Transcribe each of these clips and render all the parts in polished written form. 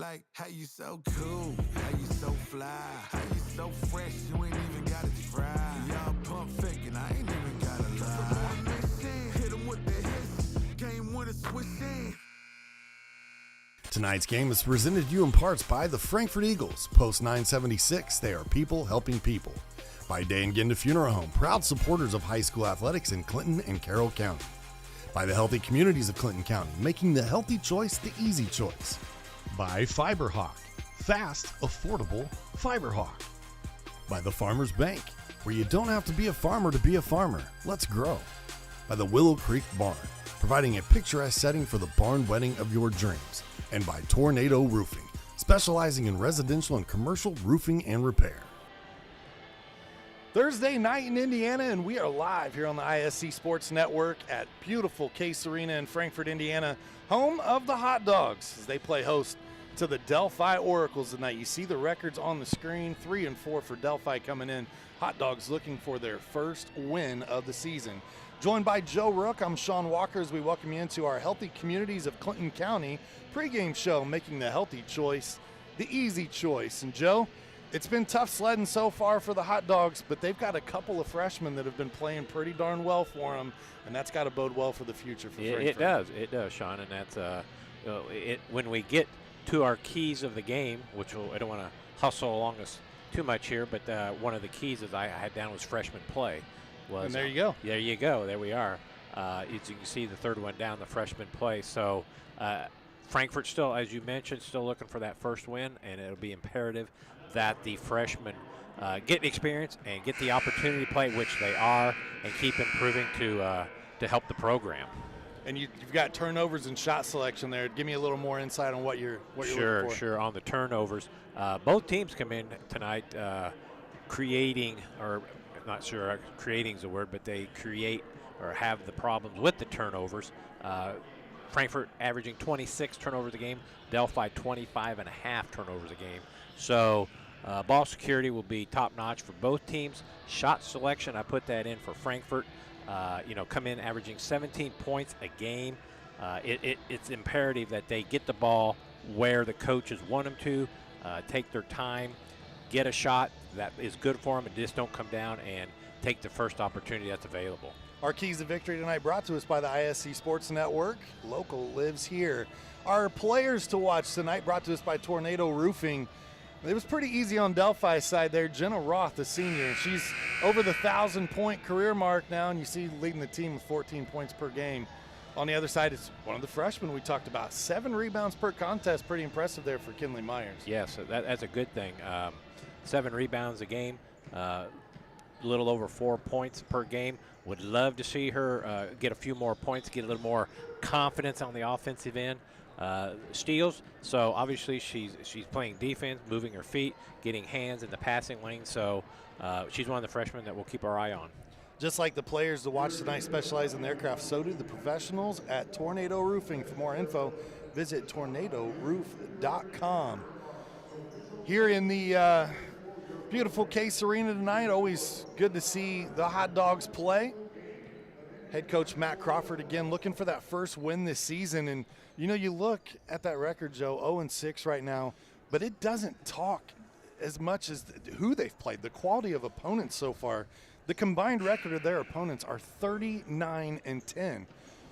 like, how you so cool, how you so fly, how you so fresh, you ain't even gotta try. Y'all pump faking, I ain't even gotta lie. Hit 'em with the hits, game winner switch in. Tonight's game is presented to you in parts by the Frankfort Eagles. Post 976, they are people helping people. By Day and Ginda Funeral Home, proud supporters of high school athletics in Clinton and Carroll County. By the healthy communities of Clinton County, making the healthy choice the easy choice. By FiberHawk, fast, affordable FiberHawk. By the Farmers Bank, where you don't have to be a farmer to be a farmer. Let's grow. By the Willow Creek Barn, providing a picturesque setting for the barn wedding of your dreams. And by Tornado Roofing, specializing in residential and commercial roofing and repair. Thursday night in Indiana, and we are live here on the ISC Sports Network at beautiful Case Arena in Frankfort, Indiana, home of the Hot Dogs, as they play host to the Delphi Oracles tonight. You see the records on the screen, 3-4 for Delphi coming in. Hot Dogs looking for their first win of the season. Joined by Joe Rook, I'm Sean Walker as we welcome you into our Healthy Communities of Clinton County pregame show, making the healthy choice the easy choice. And Joe, it's been tough sledding so far for the Hot Dogs, but they've got a couple of freshmen that have been playing pretty darn well for them, and that's got to bode well for the future for Frankfort. It does, Sean, and that's when we get to our keys of the game, which I don't want to hustle along us too much here, but one of the keys that I had down was freshman play. And there you go. There you go. There we are. As you can see, the third one down, the freshman play. So Frankfort still, as you mentioned, still looking for that first win, and it'll be imperative that the freshmen get experience and get the opportunity to play, which they are, and keep improving to help the program. And you've got turnovers and shot selection there. Give me a little more insight on what you're looking for. Sure. On the turnovers, both teams come in tonight creating, or I'm not sure creating is the word, but they create or have the problems with the turnovers. Frankfort averaging 26 turnovers a game, Delphi 25.5 turnovers a game. So ball security will be top-notch for both teams. Shot selection, I put that in for Frankfort. Come in averaging 17 points a game. It's imperative that they get the ball where the coaches want them to, take their time, get a shot that is good for them, and just don't come down and take the first opportunity that's available. Our keys to victory tonight brought to us by the ISC Sports Network. Local lives here. Our players to watch tonight brought to us by Tornado Roofing. It was pretty easy on Delphi's side there. Jenna Roth, the senior, she's over the 1,000-point career mark now, and you see leading the team with 14 points per game. On the other side, it's one of the freshmen we talked about. 7 rebounds per contest. Pretty impressive there for Kinley Myers. Yes, that's a good thing. 7 rebounds a game, a little over 4 points per game. Would love to see her get a few more points, get a little more confidence on the offensive end. Steals, so obviously she's playing defense, moving her feet, getting hands in the passing lane, so she's one of the freshmen that we'll keep our eye on. Just like the players to watch tonight specialize in their craft, so do the professionals at Tornado Roofing. For more info, visit tornadoroof.com. Here in the beautiful Case Arena tonight, always good to see the Hot Dogs play. Head coach Matt Crawford again looking for that first win this season. And, you look at that record, Joe, 0-6 right now, but it doesn't talk as much as who they've played, the quality of opponents so far. The combined record of their opponents are 39-10.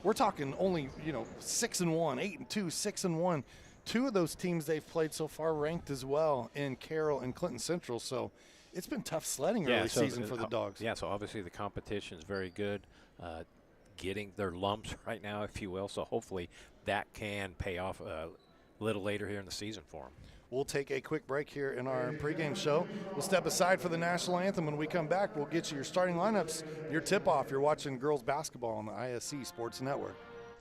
We're talking only, 6-1, 8-2, 6-1. 2 of those teams they've played so far ranked as well in Carroll and Clinton Central. So it's been tough sledding early season for the Dogs. Yeah, so obviously the competition is very good. Getting their lumps right now, if you will. So hopefully that can pay off a little later here in the season for them. We'll take a quick break here in our pregame show. We'll step aside for the national anthem. When we come back, we'll get you your starting lineups, your tip-off. You're watching girls basketball on the ISC Sports Network.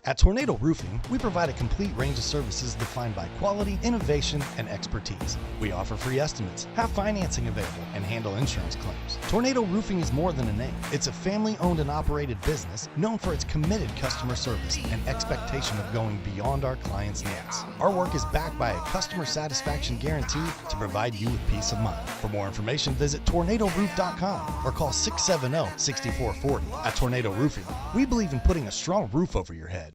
At Tornado Roofing, we provide a complete range of services defined by quality, innovation, and expertise. We offer free estimates, have financing available, and handle insurance claims. Tornado Roofing is more than a name. It's a family-owned and operated business known for its committed customer service and expectation of going beyond our clients' needs. Our work is backed by a customer satisfaction guarantee to provide you with peace of mind. For more information, visit tornadoroof.com or call 670-6440. At Tornado Roofing, we believe in putting a strong roof over your head.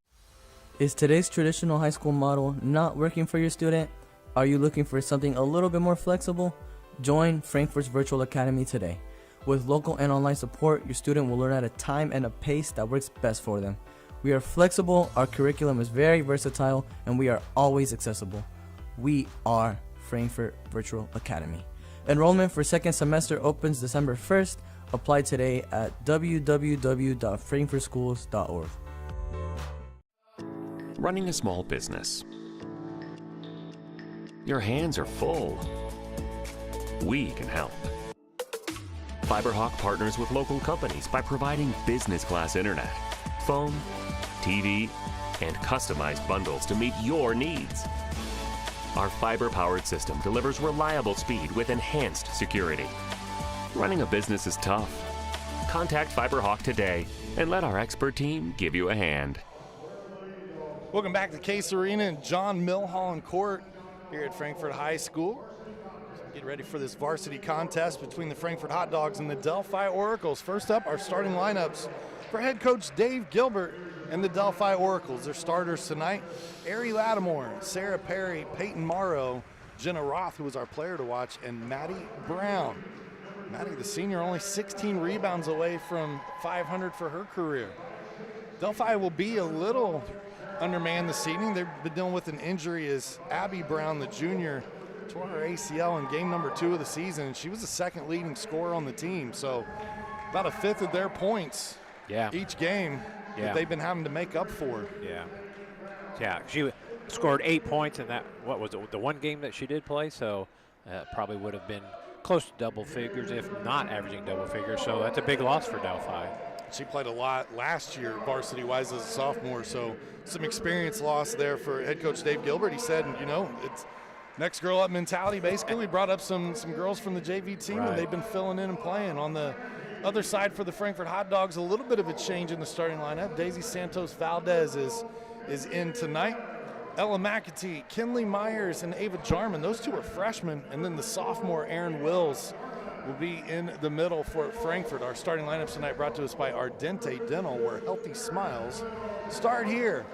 Is today's traditional high school model not working for your student? Are you looking for something a little bit more flexible? Join Frankfort's Virtual Academy today. With local and online support, your student will learn at a time and a pace that works best for them. We are flexible, our curriculum is very versatile, and we are always accessible. We are Frankfort Virtual Academy. Enrollment for second semester opens December 1st. Apply today at www.frankfortschools.org. Running a small business. Your hands are full. We can help. FiberHawk partners with local companies by providing business-class internet, phone, TV, and customized bundles to meet your needs. Our fiber-powered system delivers reliable speed with enhanced security. Running a business is tough. Contact FiberHawk today and let our expert team give you a hand. Welcome back to Case Arena and John Milholland Court here at Frankfort High School. Get ready for this varsity contest between the Frankfort Hot Dogs and the Delphi Oracles. First up, our starting lineups for head coach Dave Gilbert and the Delphi Oracles. Their starters tonight: Ari Lattimore, Sarah Perry, Peyton Morrow, Jenna Roth, who was our player to watch, and Maddie Brown. Maddie, the senior, only 16 rebounds away from 500 for her career. Delphi will be a little undermanned this evening. They've been dealing with an injury as Abby Brown, the junior, tore her ACL in game number 2 of the season, and she was the second leading scorer on the team. So about a fifth of their points each game that they've been having to make up for. Yeah, she scored 8 points in that, what was it, the one game that she did play, so probably would have been close to double figures, if not averaging double figures, so that's a big loss for Delphi. She played a lot last year varsity-wise as a sophomore, so some experience loss there for head coach Dave Gilbert. He said, you know, it's next girl up mentality, basically. We brought up some girls from the JV team, and they've been filling in and playing. On the other side for the Frankfort Hot Dogs, a little bit of a change in the starting lineup. Daisy Santos Valdez is in tonight. Ella McAtee, Kinley Myers, and Ava Jarman. Those two are freshmen. And then the sophomore, Aaron Wills, will be in the middle for Frankfort. Our starting lineups tonight brought to us by Ardente Dental, where healthy smiles start here.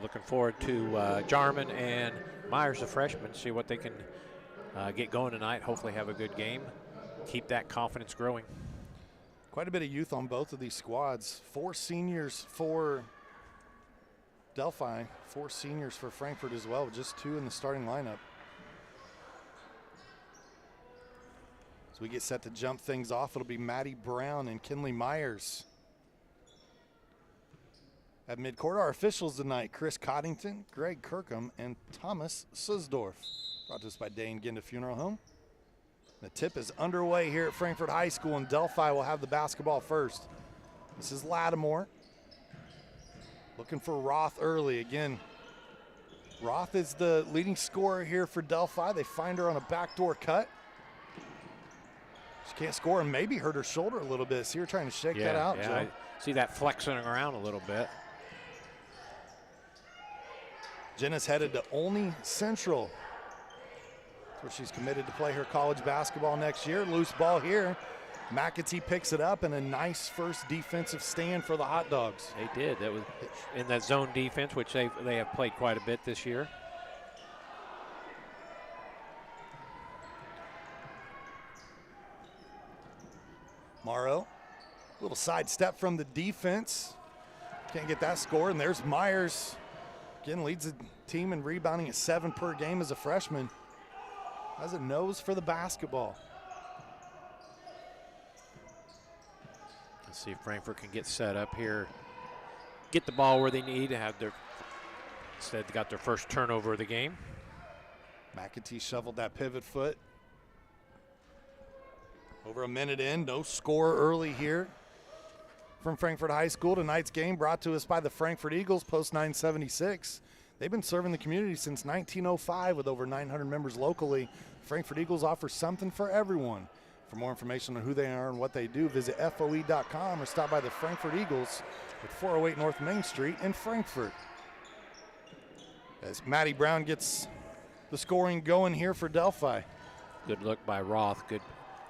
Looking forward to Jarman and Myers, the freshmen, see what they can get going tonight. Hopefully have a good game. Keep that confidence growing. Quite a bit of youth on both of these squads. 4 seniors for Delphi, 4 seniors for Frankfort as well, just 2 in the starting lineup. As we get set to jump things off, it'll be Maddie Brown and Kinley Myers. At midcourt, our officials tonight: Chris Coddington, Greg Kirkham, and Thomas Susdorf. Brought to us by Day and Ginda Funeral Home. The tip is underway here at Frankfort High School, and Delphi will have the basketball first. This is Lattimore. Looking for Roth early. Again, Roth is the leading scorer here for Delphi. They find her on a backdoor cut. She can't score and maybe hurt her shoulder a little bit. See her trying to shake that out, Joe. I see that flexing around a little bit. Jenna's headed to Olney Central, where she's committed to play her college basketball next year. Loose ball here. McAtee picks it up, and a nice first defensive stand for the Hot Dogs. They did. That was in that zone defense, which they have played quite a bit this year. Morrow, little side step from the defense. Can't get that score, and there's Myers. Again, leads the team in rebounding at 7 per game as a freshman. Has a nose for the basketball. Let's see if Frankfort can get set up here. Get the ball where they need to have their, instead they got their first turnover of the game. McAtee shoveled that pivot foot. Over a minute in, no score early here from Frankfort High School. Tonight's game brought to us by the Frankfort Eagles, Post 976. They've been serving the community since 1905 with over 900 members locally. Frankfort Eagles offer something for everyone. For more information on who they are and what they do, visit FOE.com or stop by the Frankfort Eagles at 408 North Main Street in Frankfort. As Maddie Brown gets the scoring going here for Delphi. Good look by Roth.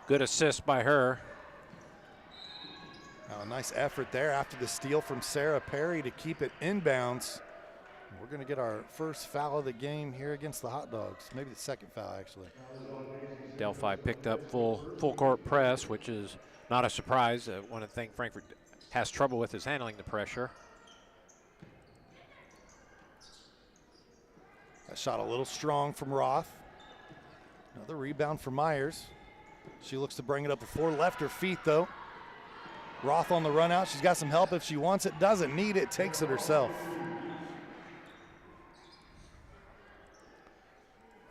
Good assist by her. A nice effort there after the steal from Sarah Perry to keep it inbounds. We're going to get our first foul of the game here against the Hot Dogs. Maybe the second foul, actually. Delphi picked up full court press, which is not a surprise. One of the things Frankfort has trouble with is handling the pressure. That shot a little strong from Roth. Another rebound for Myers. She looks to bring it up the floor. Left her feet, though. Roth on the run out. She's got some help if she wants it. Doesn't need it. Takes it herself.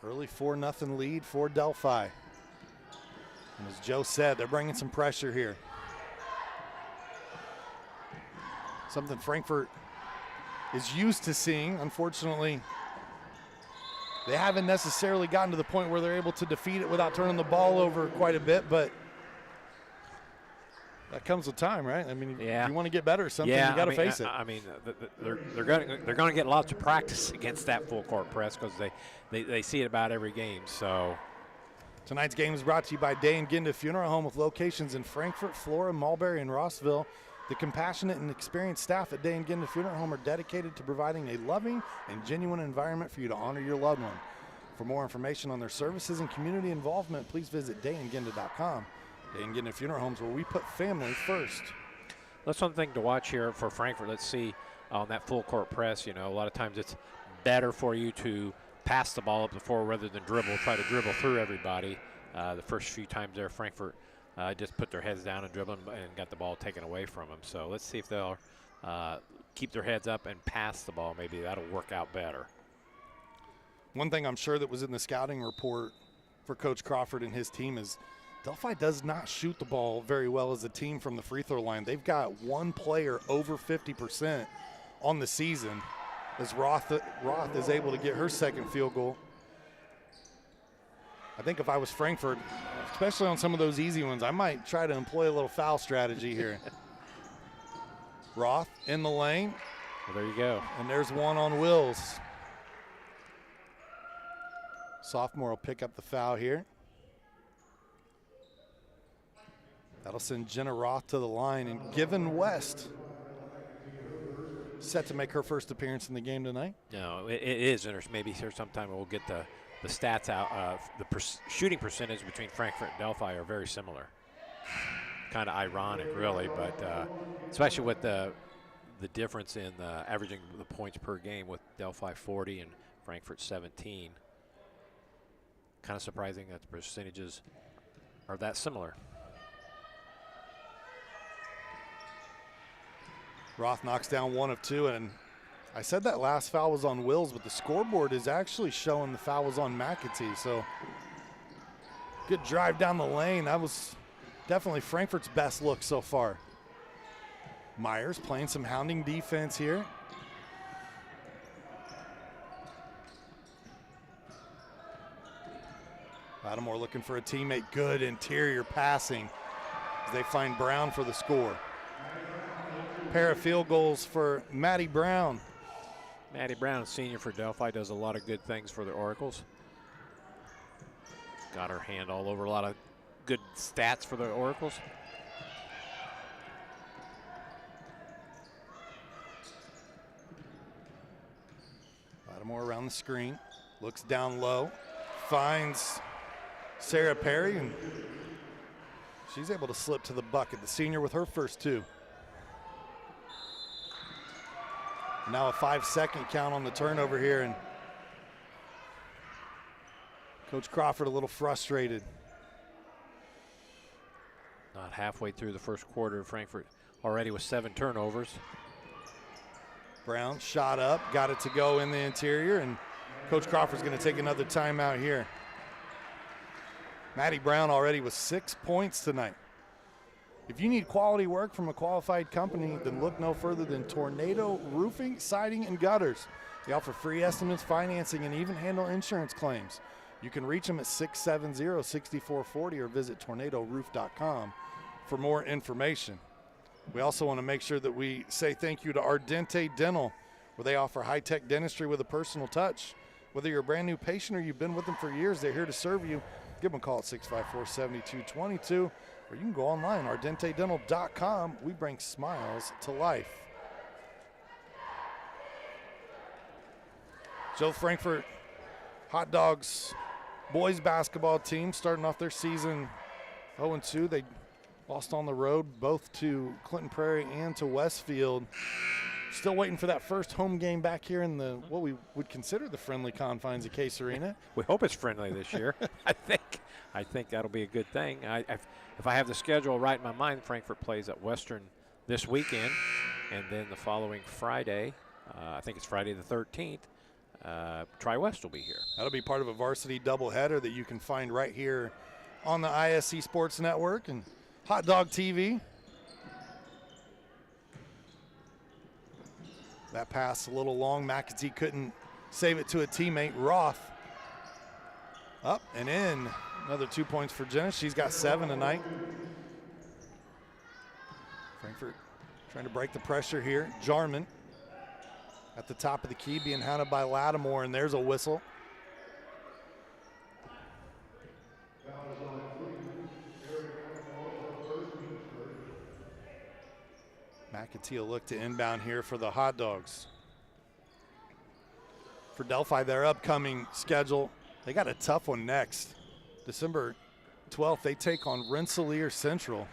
Early 4-0 lead for Delphi. And as Joe said, they're bringing some pressure here. Something Frankfort is used to seeing. Unfortunately, they haven't necessarily gotten to the point where they're able to defeat it without turning the ball over quite a bit, but that comes with time, right? I mean, if you want to get better at something, you got to face it. I mean, they're going to get lots of practice against that full court press because they see it about every game. So tonight's game is brought to you by Day and Ginda Funeral Home with locations in Frankfort, Flora, Mulberry, and Rossville. The compassionate and experienced staff at Day and Ginda Funeral Home are dedicated to providing a loving and genuine environment for you to honor your loved one. For more information on their services and community involvement, please visit dayandginda.com. Day and Ginda Funeral Homes, where we put family first. That's one thing to watch here for Frankfort. Let's see on that full court press. You know, a lot of times it's better for you to pass the ball up the floor rather than try to dribble through everybody. The first few times there, Frankfort just put their heads down and dribbled and got the ball taken away from them. So let's see if they'll keep their heads up and pass the ball. Maybe that'll work out better. One thing I'm sure that was in the scouting report for Coach Crawford and his team is Delphi does not shoot the ball very well as a team from the free throw line. They've got one player over 50% on the season as Roth is able to get her second field goal. I think if I was Frankfort, especially on some of those easy ones, I might try to employ a little foul strategy here. Roth in the lane. Well, there you go. And there's one on Wills. Sophomore will pick up the foul here. That'll send Jenna Roth to the line, and Given West set to make her first appearance in the game tonight. No, it is. And maybe here sometime we'll get the stats out. The shooting percentage between Frankfort and Delphi are very similar. Kind of ironic, really, but especially with the difference in averaging the points per game with Delphi 40 and Frankfort 17. Kind of surprising that the percentages are that similar. Roth knocks down one of two, and I said that last foul was on Wills, but the scoreboard is actually showing the foul was on McAtee. So good drive down the lane. That was definitely Frankfort's best look so far. Myers playing some hounding defense here. Lattimore looking for a teammate. Good interior passing as they find Brown for the score. Pair of field goals for Maddie Brown. Maddie Brown, senior for Delphi, does a lot of good things for the Oracles. Got her hand all over a lot of good stats for the Oracles. Lattimore around the screen, looks down low, finds Sarah Perry, and she's able to slip to the bucket. The senior with her first two. Now a 5-second count on the turnover here, and Coach Crawford a little frustrated. Not halfway through the first quarter, Frankfort already with 7 turnovers. Brown shot up, got it to go in the interior, and Coach Crawford's going to take another timeout here. Maddie Brown already with 6 points tonight. If you need quality work from a qualified company, then look no further than Tornado Roofing, Siding, and Gutters. They offer free estimates, financing, and even handle insurance claims. You can reach them at 670-6440 or visit tornadoroof.com for more information. We also want to make sure that we say thank you to Ardente Dental, where they offer high-tech dentistry with a personal touch. Whether you're a brand new patient or you've been with them for years, they're here to serve you. Give them a call at 654-7222. Or you can go online, ardentedental.com. We bring smiles to life. Joe, Frankfort Hot Dogs boys basketball team starting off their season 0-2. They lost on the road both to Clinton Prairie and to Westfield. Still waiting for that first home game back here in the what we would consider the friendly confines of Case Arena. We hope it's friendly this year. I think that'll be a good thing. If I have the schedule right in my mind, Frankfort plays at Western this weekend, and then the following Friday, I think it's Friday the 13th, Tri-West will be here. That'll be part of a varsity doubleheader that you can find right here on the ISC Sports Network and Hot Dog TV. That pass a little long. McAtee couldn't save it to a teammate. Roth up and in. Another 2 points for Jenna. She's got 7 tonight. Frankfort trying to break the pressure here. Jarman at the top of the key being hounded by Lattimore, and there's a whistle. McAtee will look to inbound here for the Hot Dogs. For Delphi, their upcoming schedule, they got a tough one next. December 12th, they take on Rensselaer Central.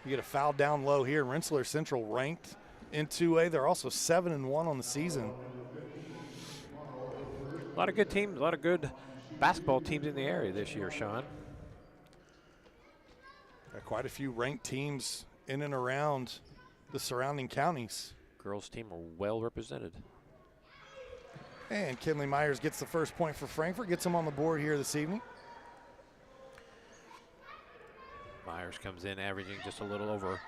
You get a foul down low here. Rensselaer Central ranked in 2A. They're also 7-1 on the season. A lot of good teams, a lot of good basketball teams in the area this year, Sean. Got quite a few ranked teams in and around the surrounding counties. Girls team are well represented. And Kinley Myers gets the first point for Frankfort, gets them on the board here this evening. Myers comes in averaging just a little over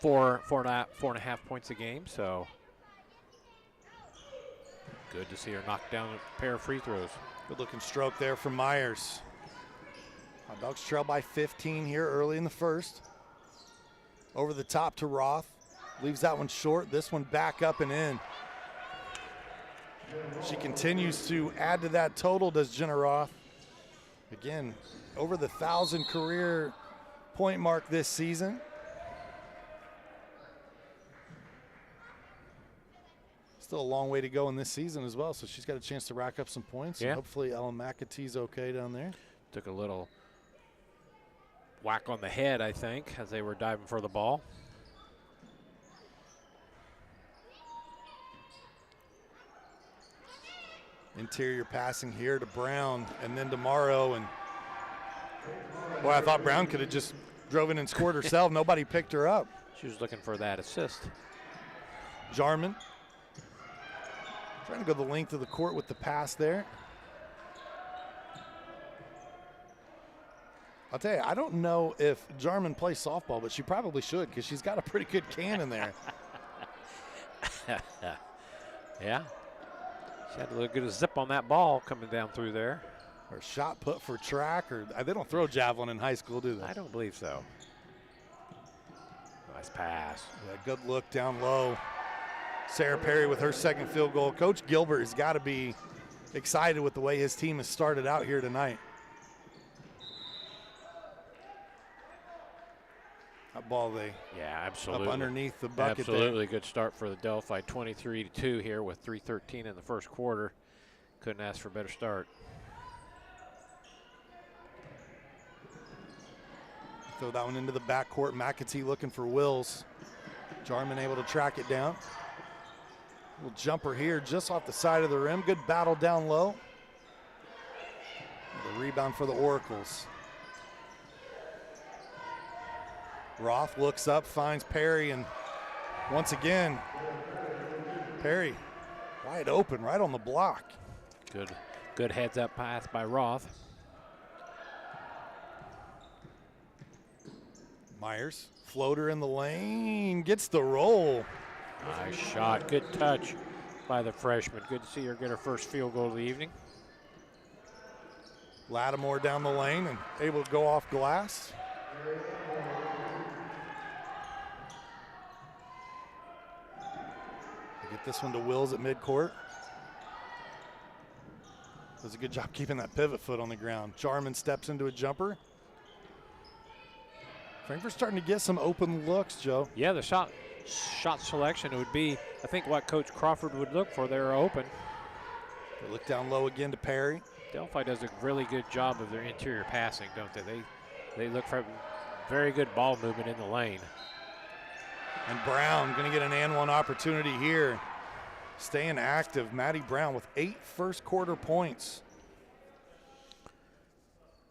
four and a half points a game, so good to see her knock down a pair of free throws. Good looking stroke there from Myers. Hot Dogs trail by 15 here early in the first. Over the top to Roth. Leaves that one short. This one back up and in. She continues to add to that total, does Jenna Roth. Again, over the 1,000 career point mark this season. Still a long way to go in this season as well, so she's got a chance to rack up some points. Yeah. And hopefully Ellen McAtee's okay down there. Took a little whack on the head, I think, as they were diving for the ball. Interior passing here to Brown and then to Morrow. And boy, I thought Brown could have just drove in and scored herself. Nobody picked her up. She was looking for that assist. Jarman trying to go the length of the court with the pass there. I'll tell you, I don't know if Jarman plays softball, but she probably should because she's got a pretty good cannon there. Yeah. She had a little good zip on that ball coming down through there. Or shot put for track, or they don't throw javelin in high school, do they? I don't believe so. Nice pass. Yeah, good look down low. Sarah Perry with her second field goal. Coach Gilbert has got to be excited with the way his team has started out here tonight. That ball absolutely. up underneath the bucket. Absolutely good start for the Delphi. 23-2 here with 3:13 in the first quarter. Couldn't ask for a better start. Throw that one into the backcourt. McAtee looking for Wills. Jarman able to track it down. Little jumper here just off the side of the rim. Good battle down low. The rebound for the Oracles. Roth looks up, finds Perry, and once again, Perry wide open, right on the block. Good heads-up pass by Roth. Myers, floater in the lane, gets the roll. Nice shot, good touch by the freshman. Good to see her get her first field goal of the evening. Lattimore down the lane and able to go off glass. Get this one to Wills at midcourt. Does a good job keeping that pivot foot on the ground. Jarman steps into a jumper. Frankfort's starting to get some open looks, Joe. Yeah, the shot selection would be, I think, what Coach Crawford would look for. They're open. They look down low again to Perry. Delphi does a really good job of their interior passing, don't they? They look for very good ball movement in the lane. And Brown going to get an and one opportunity here. Staying active, Maddie Brown with 8 first quarter points.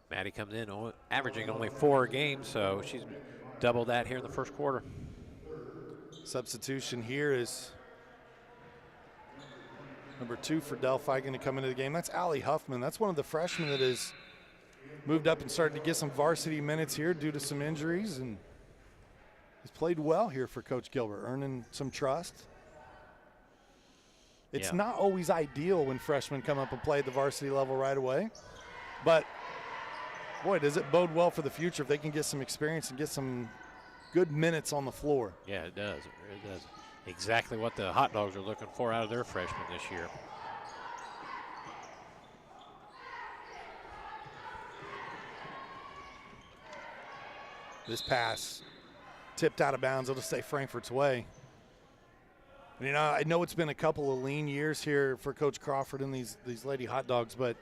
Maddie comes in averaging only 4 games, so she's doubled that here in the first quarter. Substitution here is number 2 for Delphi going to come into the game. That's Allie Huffman. That's one of the freshmen that has moved up and started to get some varsity minutes here due to some injuries, and has played well here for Coach Gilbert, earning some trust. It's not always ideal when freshmen come up and play at the varsity level right away, but boy, does it bode well for the future if they can get some experience and get some good minutes on the floor. Yeah, it does. It does. Exactly what the Hot Dogs are looking for out of their freshmen this year. This pass tipped out of bounds. It'll stay Frankfort's way. And, you know, I know it's been a couple of lean years here for Coach Crawford and these Lady Hot Dogs, but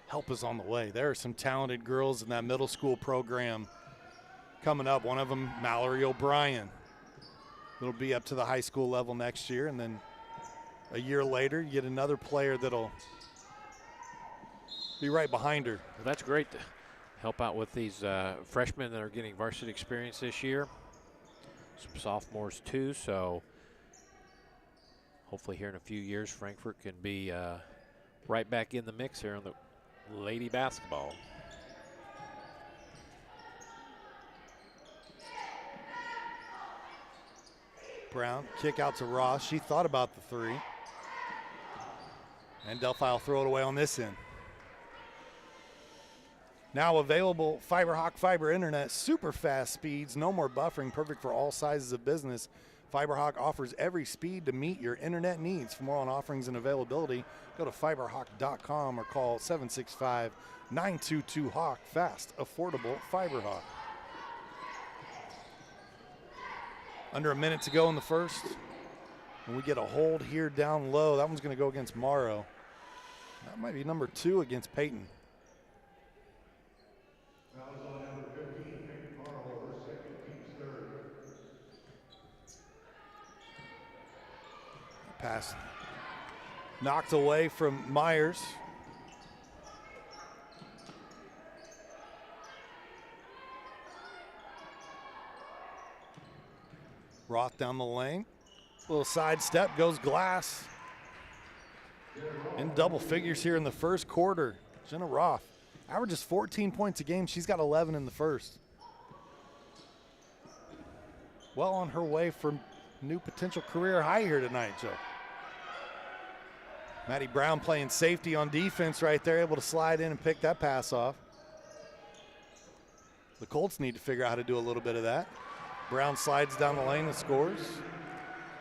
help is on the way. There are some talented girls in that middle school program coming up. One of them, Mallory O'Brien. It'll be up to the high school level next year, and then a year later, you get another player that'll be right behind her. Well, that's great to help out with these freshmen that are getting varsity experience this year. Some sophomores too, so hopefully here in a few years, Frankfort can be right back in the mix here on the lady basketball. Brown, kick out to Ross. She thought about the 3. And Delphi will throw it away on this end. Now available, FiberHawk Fiber Internet, super fast speeds, no more buffering, perfect for all sizes of business. FiberHawk offers every speed to meet your internet needs. For more on offerings and availability, go to fiberhawk.com or call 765-922-HAWK. Fast, affordable FiberHawk. Under a minute to go in the first. And we get a hold here down low. That one's going to go against Morrow. That might be number 2 against Peyton. Pass knocked away from Myers. Roth down the lane. Little side step, goes Glass. In double figures here in the first quarter. Jenna Roth averages 14 points a game. She's got 11 in the first. Well on her way for new potential career high here tonight, Joe. Maddie Brown playing safety on defense right there, able to slide in and pick that pass off. The Colts need to figure out how to do a little bit of that. Brown slides down the lane and scores.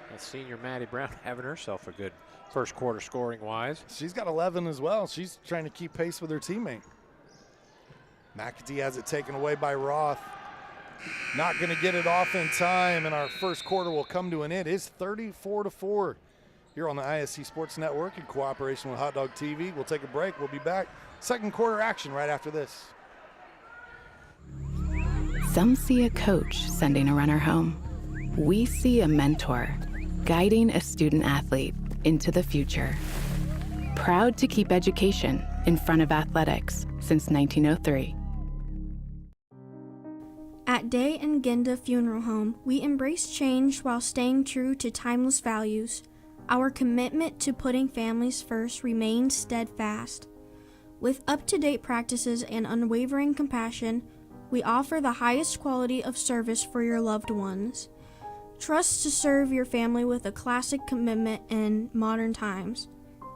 That's senior Maddie Brown having herself a good first quarter scoring wise. She's got 11 as well. She's trying to keep pace with her teammate. McAtee has it taken away by Roth. Not going to get it off in time, and our first quarter will come to an end. It's 34-4 here on the ISC Sports Network in cooperation with Hot Dog TV. We'll take a break. We'll be back. Second quarter action right after this. Some see a coach sending a runner home. We see a mentor guiding a student athlete into the future. Proud to keep education in front of athletics since 1903. At Day and Ginda Funeral Home, we embrace change while staying true to timeless values. Our commitment to putting families first remains steadfast. With up-to-date practices and unwavering compassion, we offer the highest quality of service for your loved ones. Trust to serve your family with a classic commitment in modern times.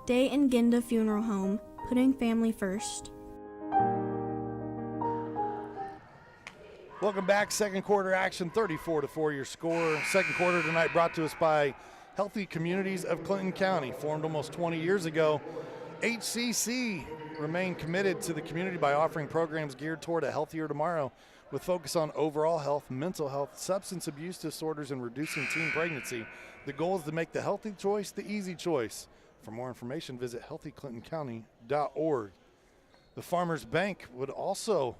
Day and Ginda Funeral Home, putting family first. Welcome back. Second quarter action, 34-4 your score. Second quarter tonight brought to us by Healthy Communities of Clinton County. Formed almost 20 years ago, HCC remain committed to the community by offering programs geared toward a healthier tomorrow with focus on overall health, mental health, substance abuse disorders, and reducing teen pregnancy. The goal is to make the healthy choice the easy choice. For more information, visit healthyclintoncounty.org. The Farmers Bank would also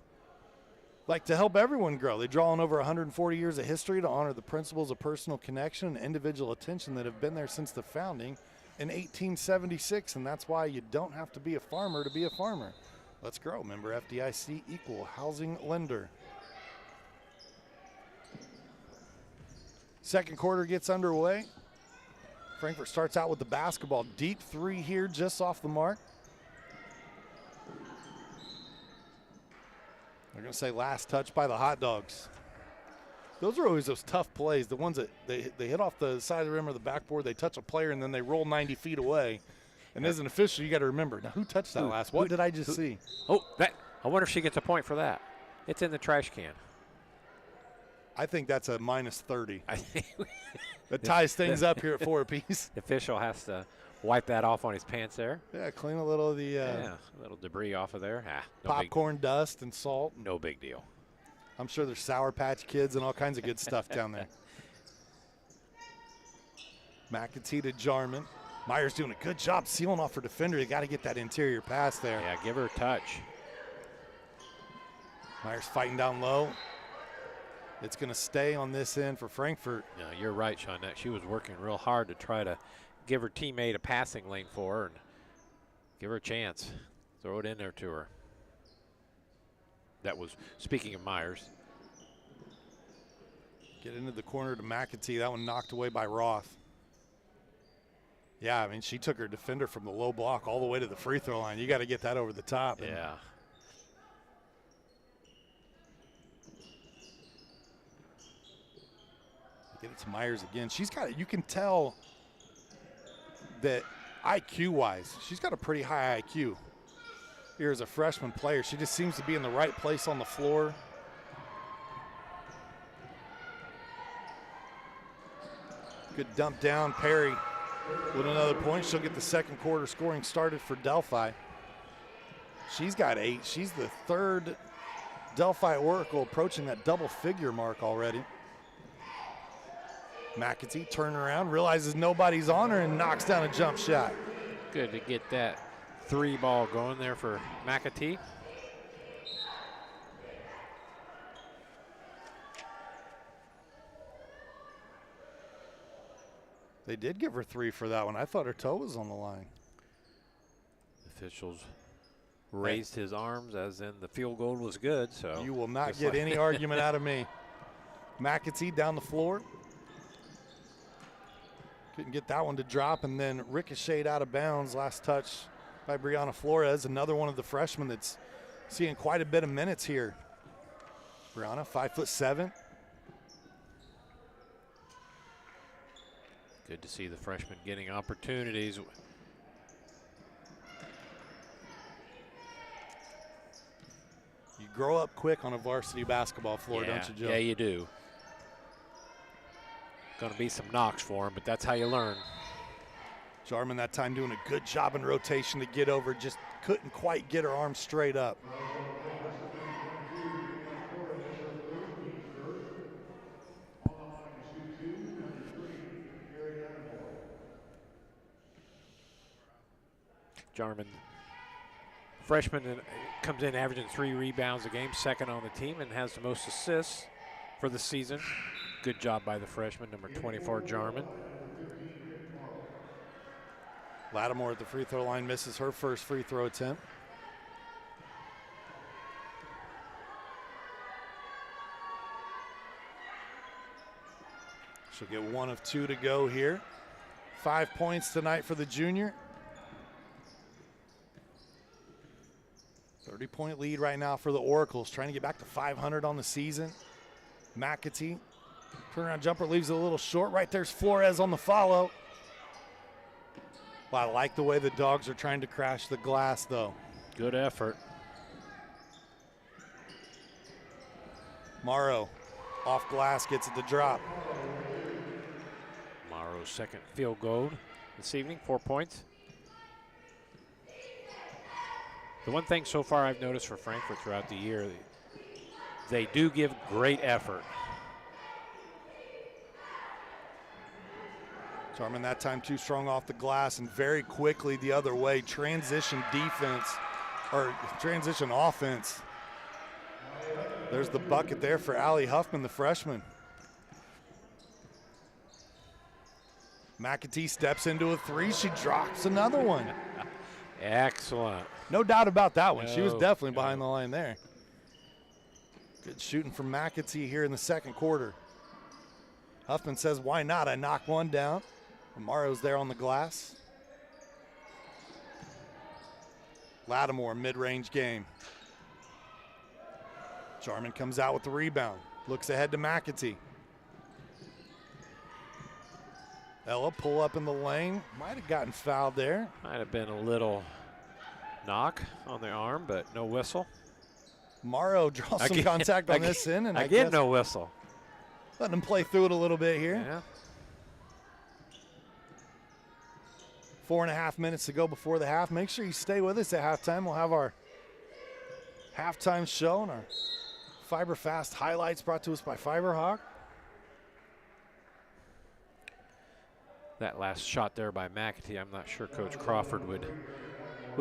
like to help everyone grow. They draw on over 140 years of history to honor the principles of personal connection and individual attention that have been there since the founding in 1876, and that's why you don't have to be a farmer to be a farmer. Let's grow. Member FDIC, equal housing lender. Second quarter gets underway. Frankfort starts out with the basketball. Deep three here, just off the mark. They're going to say last touch by the Hot Dogs. Those are always those tough plays, the ones that they hit off the side of the rim or the backboard, they touch a player, and then they roll 90 feet away. And as an official, you got to remember, now who touched that last? What did I just see? Oh, I wonder if she gets a point for that. It's in the trash can. I think that's a minus 30. I think that ties things up here at 4 apiece. The official has to wipe that off on his pants there. Yeah, clean a little of the a little debris off of there. No popcorn dust and salt. No big deal. I'm sure there's Sour Patch Kids and all kinds of good stuff down there. McAtee to Jarman. Myers doing a good job sealing off her defender. You got to get that interior pass there. Yeah, give her a touch. Myers fighting down low. It's going to stay on this end for Frankfort. Yeah, you're right, Sean. She was working real hard to try to give her teammate a passing lane for her and give her a chance. Throw it in there to her. That was, speaking of Myers. Get into the corner to McAtee. That one knocked away by Roth. Yeah, I mean, she took her defender from the low block all the way to the free throw line. You got to get that over the top. Yeah. Get it to Myers again. She's got it. You can tell that IQ-wise, she's got a pretty high IQ. Here as a freshman player, she just seems to be in the right place on the floor. Good dump down. Perry with another point. She'll get the second quarter scoring started for Delphi. She's got 8. She's the third Delphi Oracle approaching that double figure mark already. McAtee turn around, realizes nobody's on her, and knocks down a jump shot. Good to get that 3 ball going there for McAtee. They did give her 3 for that one. I thought her toe was on the line. Officials raised his arms as in the field goal was good. So you will not get any argument out of me. McAtee down the floor. Couldn't get that one to drop, and then ricocheted out of bounds. Last touch by Brianna Flores, another one of the freshmen that's seeing quite a bit of minutes here. Brianna, 5'7". Good to see the freshmen getting opportunities. You grow up quick on a varsity basketball floor, don't you, Joe? Yeah, you do. Going to be some knocks for him, but that's how you learn. Jarman that time doing a good job in rotation to get over, just couldn't quite get her arm straight up. Jarman, freshman, comes in averaging 3 rebounds a game, second on the team, and has the most assists for the season. Good job by the freshman, number 24, Jarman. Lattimore at the free throw line misses her first free throw attempt. She'll get 1 of 2 to go here. 5 points tonight for the junior. 30-point lead right now for the Oracles, trying to get back to 500 on the season. McAtee, turnaround jumper leaves it a little short. Right there's Flores on the follow. Well, I like the way the Dogs are trying to crash the glass, though. Good effort. Morrow off glass, gets it to drop. Morrow's second field goal this evening, 4 points. The one thing so far I've noticed for Frankfort throughout the year, they do give great effort. Jarman that time too strong off the glass and very quickly the other way. Transition defense, or transition offense. There's the bucket there for Allie Huffman, the freshman. McAtee steps into a three. She drops another one. Excellent. No doubt about that one. She was No, definitely behind the line there. Good shooting from McAtee here in the second quarter. Huffman says, why not? I knock one down. Amaro's there on the glass. Lattimore, mid-range game. Jarman comes out with the rebound. Looks ahead to McAtee. Ella pull up in the lane. Might have gotten fouled there. Might have been a little knock on the arm, but no whistle. Morrow draws some contact on this end. And I again, guess no whistle. letting him play through it a little bit here. Yeah. 4.5 minutes to go before the half. Make sure you stay with us at halftime. We'll have our halftime show and our Fiber Fast highlights brought to us by Fiberhawk. That last shot there by McAtee, I'm not sure Coach Crawford would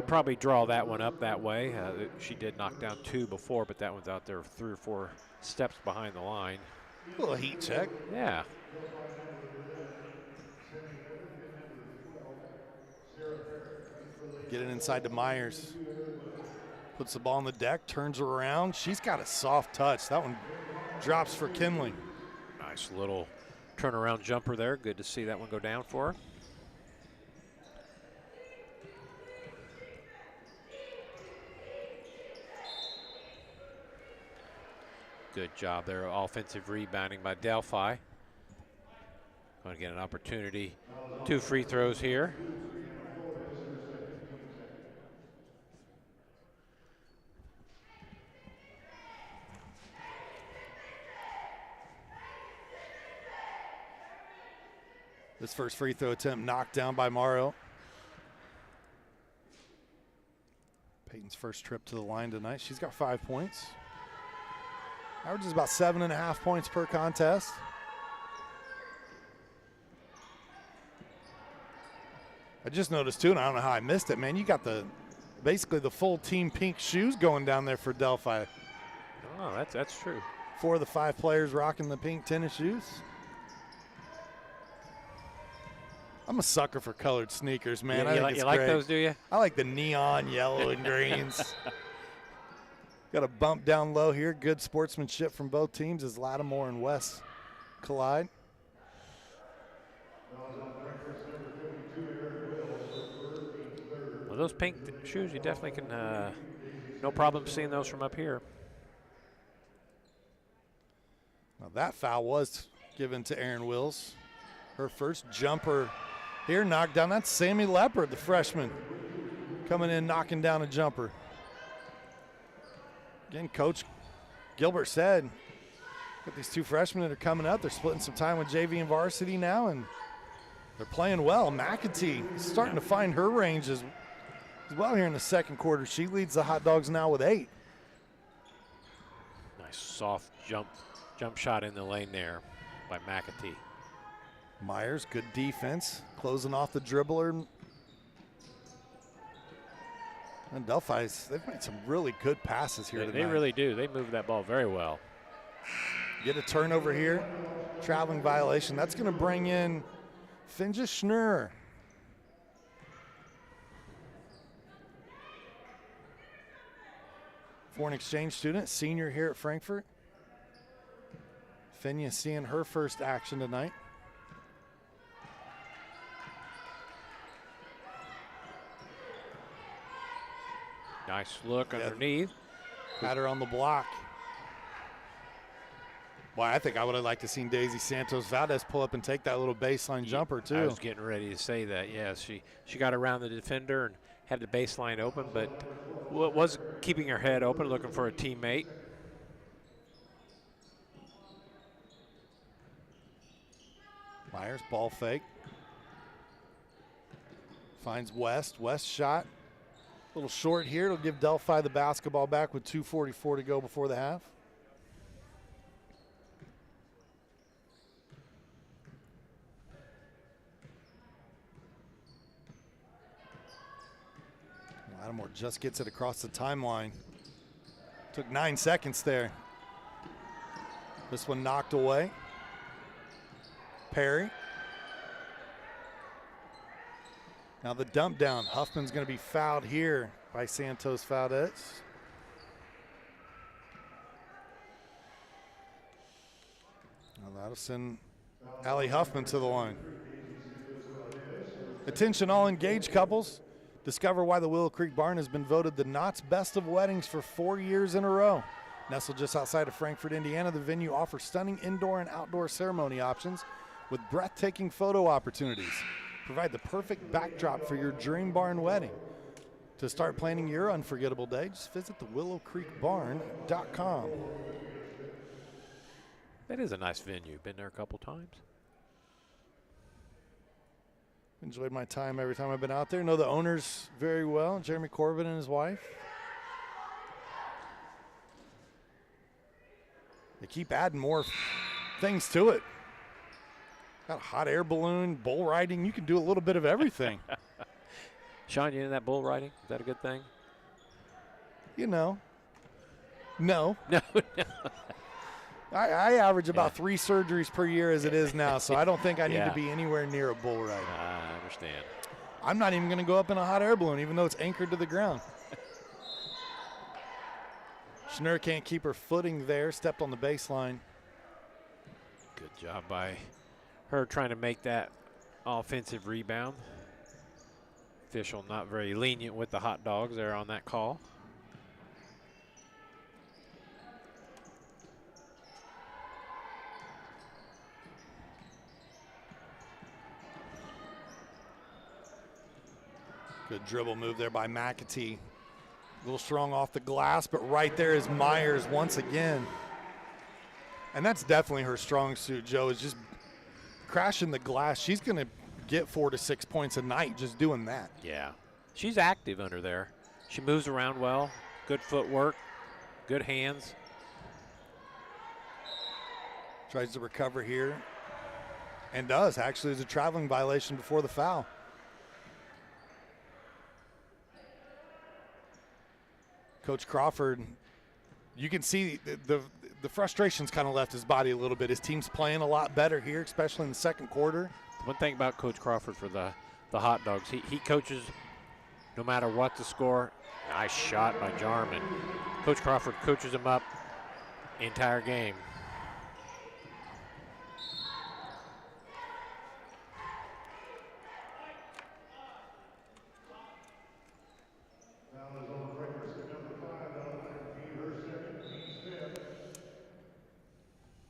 probably draw that one up that way. She did knock down two before, but that one's out there 3 or 4 steps behind the line. A little heat check. Yeah. Get it inside to Myers. Puts the ball on the deck, turns her around. She's got a soft touch. That one drops for Kinley. Nice little turnaround jumper there. Good to see that one go down for her. Good job there. Offensive rebounding by Delphi. Going to get an opportunity. 2 free throws here. This first free throw attempt knocked down by Morrow. Peyton's first trip to the line tonight. She's got 5 points. Averages about 7.5 points per contest. I just noticed too, and I don't know how I missed it, man. You got basically the full team pink shoes going down there for Delphi. Oh, that's true. 4 of the 5 players rocking the pink tennis shoes. I'm a sucker for colored sneakers, man. Yeah, you like those, do you? I like the neon yellow and greens. Got a bump down low here. Good sportsmanship from both teams as Lattimore and West collide. Well, those pink shoes, you definitely can, no problem seeing those from up here. Now that foul was given to Erin Wills. Her first jumper here knocked down. That's Sammy Leopard, the freshman, coming in knocking down a jumper. Again, Coach Gilbert said, got these 2 freshmen that are coming up. They're splitting some time with JV and varsity now, and they're playing well. McAtee is starting to find her range as well here in the second quarter. She leads the Hot Dogs now with 8. Nice soft jump shot in the lane there by McAtee. Myers, good defense, closing off the dribbler. And Delphi's, they've made some really good passes here tonight. They really do. They move that ball very well. Get a turnover here. Traveling violation. That's going to bring in Finja Schnur. Foreign exchange student, senior here at Frankfort. Finja seeing her first action tonight. Nice look underneath. Had her on the block. Boy, I think I would have liked to seen Daisy Santos Valdez pull up and take that little baseline jumper too. I was getting ready to say that. Yes, she got around the defender and had the baseline open, but was keeping her head open, looking for a teammate. Myers, ball fake. Finds West. West shot. A little short here. It'll give Delphi the basketball back with 2:44 to go before the half. Lattimore just gets it across the timeline. Took 9 seconds there. This one knocked away. Perry. Now the dump down. Huffman's going to be fouled here by Santos Valdez. Now that'll send Allie Huffman to the line. Attention all engaged couples. Discover why the Willow Creek Barn has been voted the Knott's Best of Weddings for 4 years in a row. Nestled just outside of Frankfort, Indiana, the venue offers stunning indoor and outdoor ceremony options with breathtaking photo opportunities. Provide the perfect backdrop for your dream barn wedding. To start planning your unforgettable day, just visit thewillowcreekbarn.com. That is a nice venue. Been there a couple times. Enjoyed my time every time I've been out there. Know the owners very well, Jeremy Corbin and his wife. They keep adding more things to it. Got a hot air balloon, bull riding. You can do a little bit of everything. Sean, you into that bull riding? Is that a good thing? You know. No. No. I average about 3 surgeries per year as it is now, so I don't think I need to be anywhere near a bull ride. I understand. I'm not even going to go up in a hot air balloon, even though it's anchored to the ground. Schnur can't keep her footing there, stepped on the baseline. Good job by her trying to make that offensive rebound. Official not very lenient with the hot dogs there on that call. Good dribble move there by McAtee. A little strong off the glass, but right there is Myers once again. And that's definitely her strong suit, Joe, is just crashing the glass. She's going to get 4 to 6 points a night just doing that. Yeah. She's active under there. She moves around well. Good footwork. Good hands. Tries to recover here. And does. Actually, it's a traveling violation before the foul. Coach Crawford, you can see the frustration's kind of left his body a little bit. His team's playing a lot better here, especially in the second quarter. One thing about Coach Crawford for the hot dogs, he coaches no matter what the score. Nice shot by Jarman. Coach Crawford coaches him up the entire game.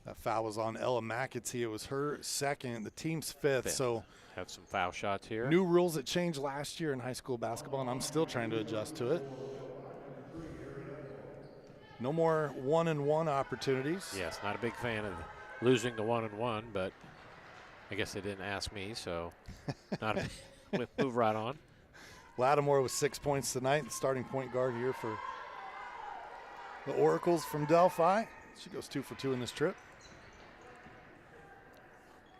That foul was on Ella McAtee. It was her second, the team's fifth. So have some foul shots here. New rules that changed last year in high school basketball, and I'm still trying to adjust to it. No more 1-and-1 opportunities. Yes, not a big fan of losing the 1-and-1, but I guess they didn't ask me, so not a we'll move right on. Lattimore with 6 points tonight, the starting point guard here for the Oracles from Delphi. She goes 2 for 2 in this trip.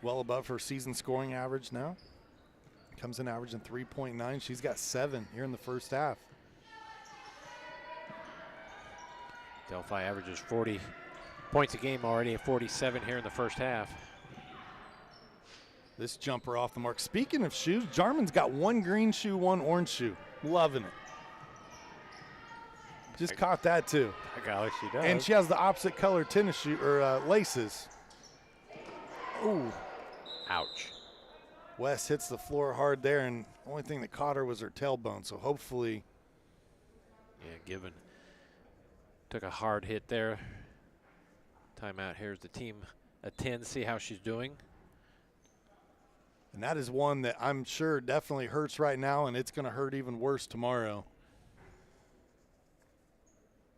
Well above her season scoring average now. Comes in averaging 3.9. She's got 7 here in the first half. Delphi averages 40 points a game already at 47 here in the first half. This jumper off the mark. Speaking of shoes, Jarman's got 1 green shoe, 1 orange shoe. Loving it. Just caught that too. By golly, she does. And she has the opposite color tennis shoe or laces. Ooh. Ouch. West hits the floor hard there, and the only thing that caught her was her tailbone. So hopefully. Yeah, Given took a hard hit there. Timeout. Here's the team at 10. See how she's doing. And that is one that I'm sure definitely hurts right now, and it's going to hurt even worse tomorrow.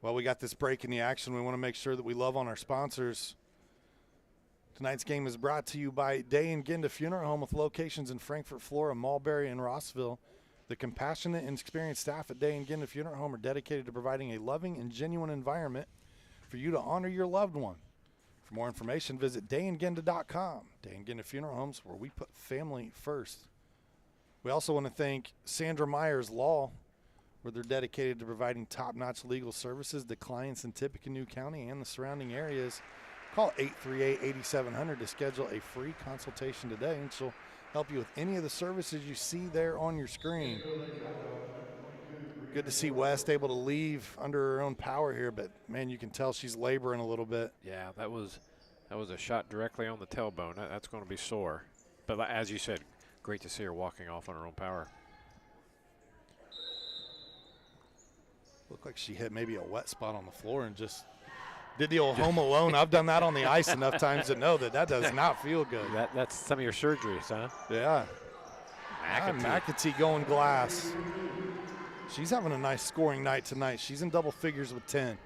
Well, we got this break in the action. We want to make sure that we love on our sponsors. Tonight's game is brought to you by Day and Ginda Funeral Home with locations in Frankfort, Flora, Mulberry, and Rossville. The compassionate and experienced staff at Day and Ginda Funeral Home are dedicated to providing a loving and genuine environment for you to honor your loved one. For more information, visit dayandginda.com. Day and Ginda Funeral Homes, where we put family first. We also want to thank Sandra Myers Law, where they're dedicated to providing top-notch legal services to clients in Tippecanoe County and the surrounding areas. Call 838-8700 to schedule a free consultation today, and she'll help you with any of the services you see there on your screen. Good to see West able to leave under her own power here, but, man, you can tell she's laboring a little bit. Yeah, that was a shot directly on the tailbone. That's going to be sore. But as you said, great to see her walking off on her own power. Looked like she hit maybe a wet spot on the floor and just did the old Home Alone. I've done that on the ice enough times to know that does not feel good. That's some of your surgeries, huh? Yeah. McAtee going glass. She's having a nice scoring night tonight. She's in double figures with 10.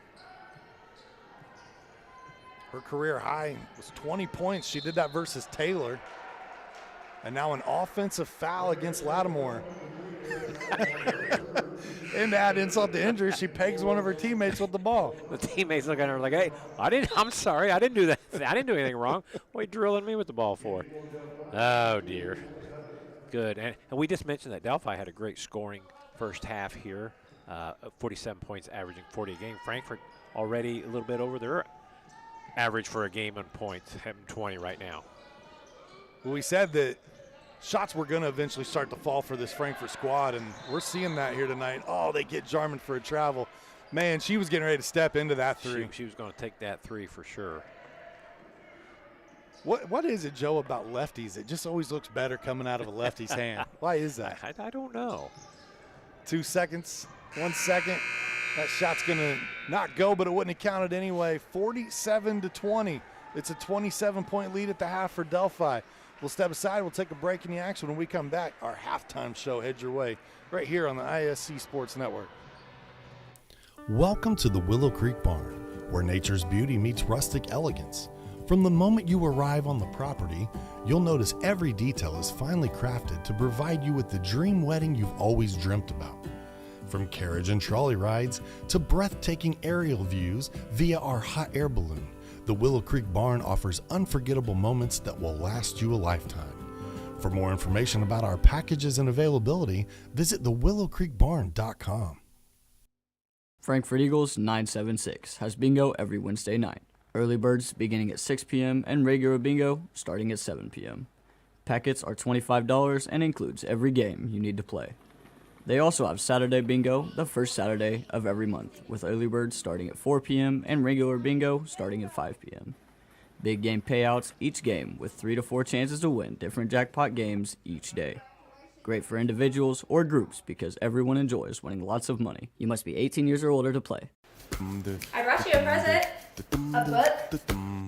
Her career high was 20 points. She did that versus Taylor. And now an offensive foul against Lattimore. And to add insult to injury, she pegs one of her teammates with the ball. The teammates look at her like, hey, I'm sorry, I didn't do that. I didn't do anything wrong. What are you drilling me with the ball for? Oh, dear. Good. And we just mentioned that Delphi had a great scoring first half here, 47 points, averaging 40 a game. Frankfort already a little bit over their average for a game on points, having 20 right now. Well, we said that shots were going to eventually start to fall for this Frankfort squad, and we're seeing that here tonight. Oh, they get Jarman for a travel. Man, she was getting ready to step into that three. She was going to take that three for sure. What is it, Joe, about lefties? It just always looks better coming out of a lefty's hand. Why is that? I don't know. 2 seconds, 1 second. That shot's going to not go, but it wouldn't have counted anyway. 47-20. It's a 27-point lead at the half for Delphi. We'll step aside. We'll take a break in the action. When we come back, our halftime show heads your way right here on the ISC Sports Network. Welcome to the Willow Creek Barn, where nature's beauty meets rustic elegance. From the moment you arrive on the property, you'll notice every detail is finely crafted to provide you with the dream wedding you've always dreamt about. From carriage and trolley rides to breathtaking aerial views via our hot air balloon, the Willow Creek Barn offers unforgettable moments that will last you a lifetime. For more information about our packages and availability, visit thewillowcreekbarn.com. Frankfort Eagles 976 has bingo every Wednesday night. Early birds beginning at 6 p.m. and regular bingo starting at 7 p.m. Packets are $25 and includes every game you need to play. They also have Saturday bingo the first Saturday of every month, with early birds starting at 4 p.m. and regular bingo starting at 5 p.m. Big game payouts each game with 3 to 4 chances to win different jackpot games each day. Great for individuals or groups because everyone enjoys winning lots of money. You must be 18 years or older to play. I brought you a present. A book.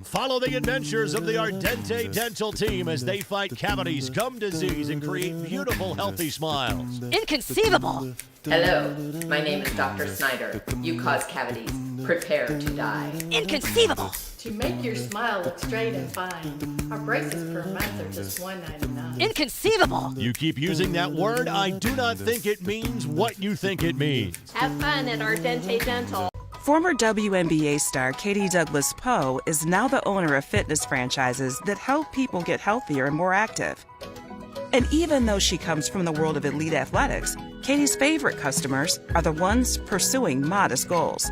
Follow the adventures of the Ardente Dental team as they fight cavities, gum disease, and create beautiful, healthy smiles. Inconceivable. Hello, my name is Dr. Snyder. You cause cavities. Prepare to die. Inconceivable. To make your smile look straight and fine, our braces per month are just $1.99. Inconceivable. You keep using that word, I do not think it means what you think it means. Have fun at Ardente Dental. Former WNBA star Katie Douglas Poe is now the owner of fitness franchises that help people get healthier and more active. And even though she comes from the world of elite athletics, Katie's favorite customers are the ones pursuing modest goals.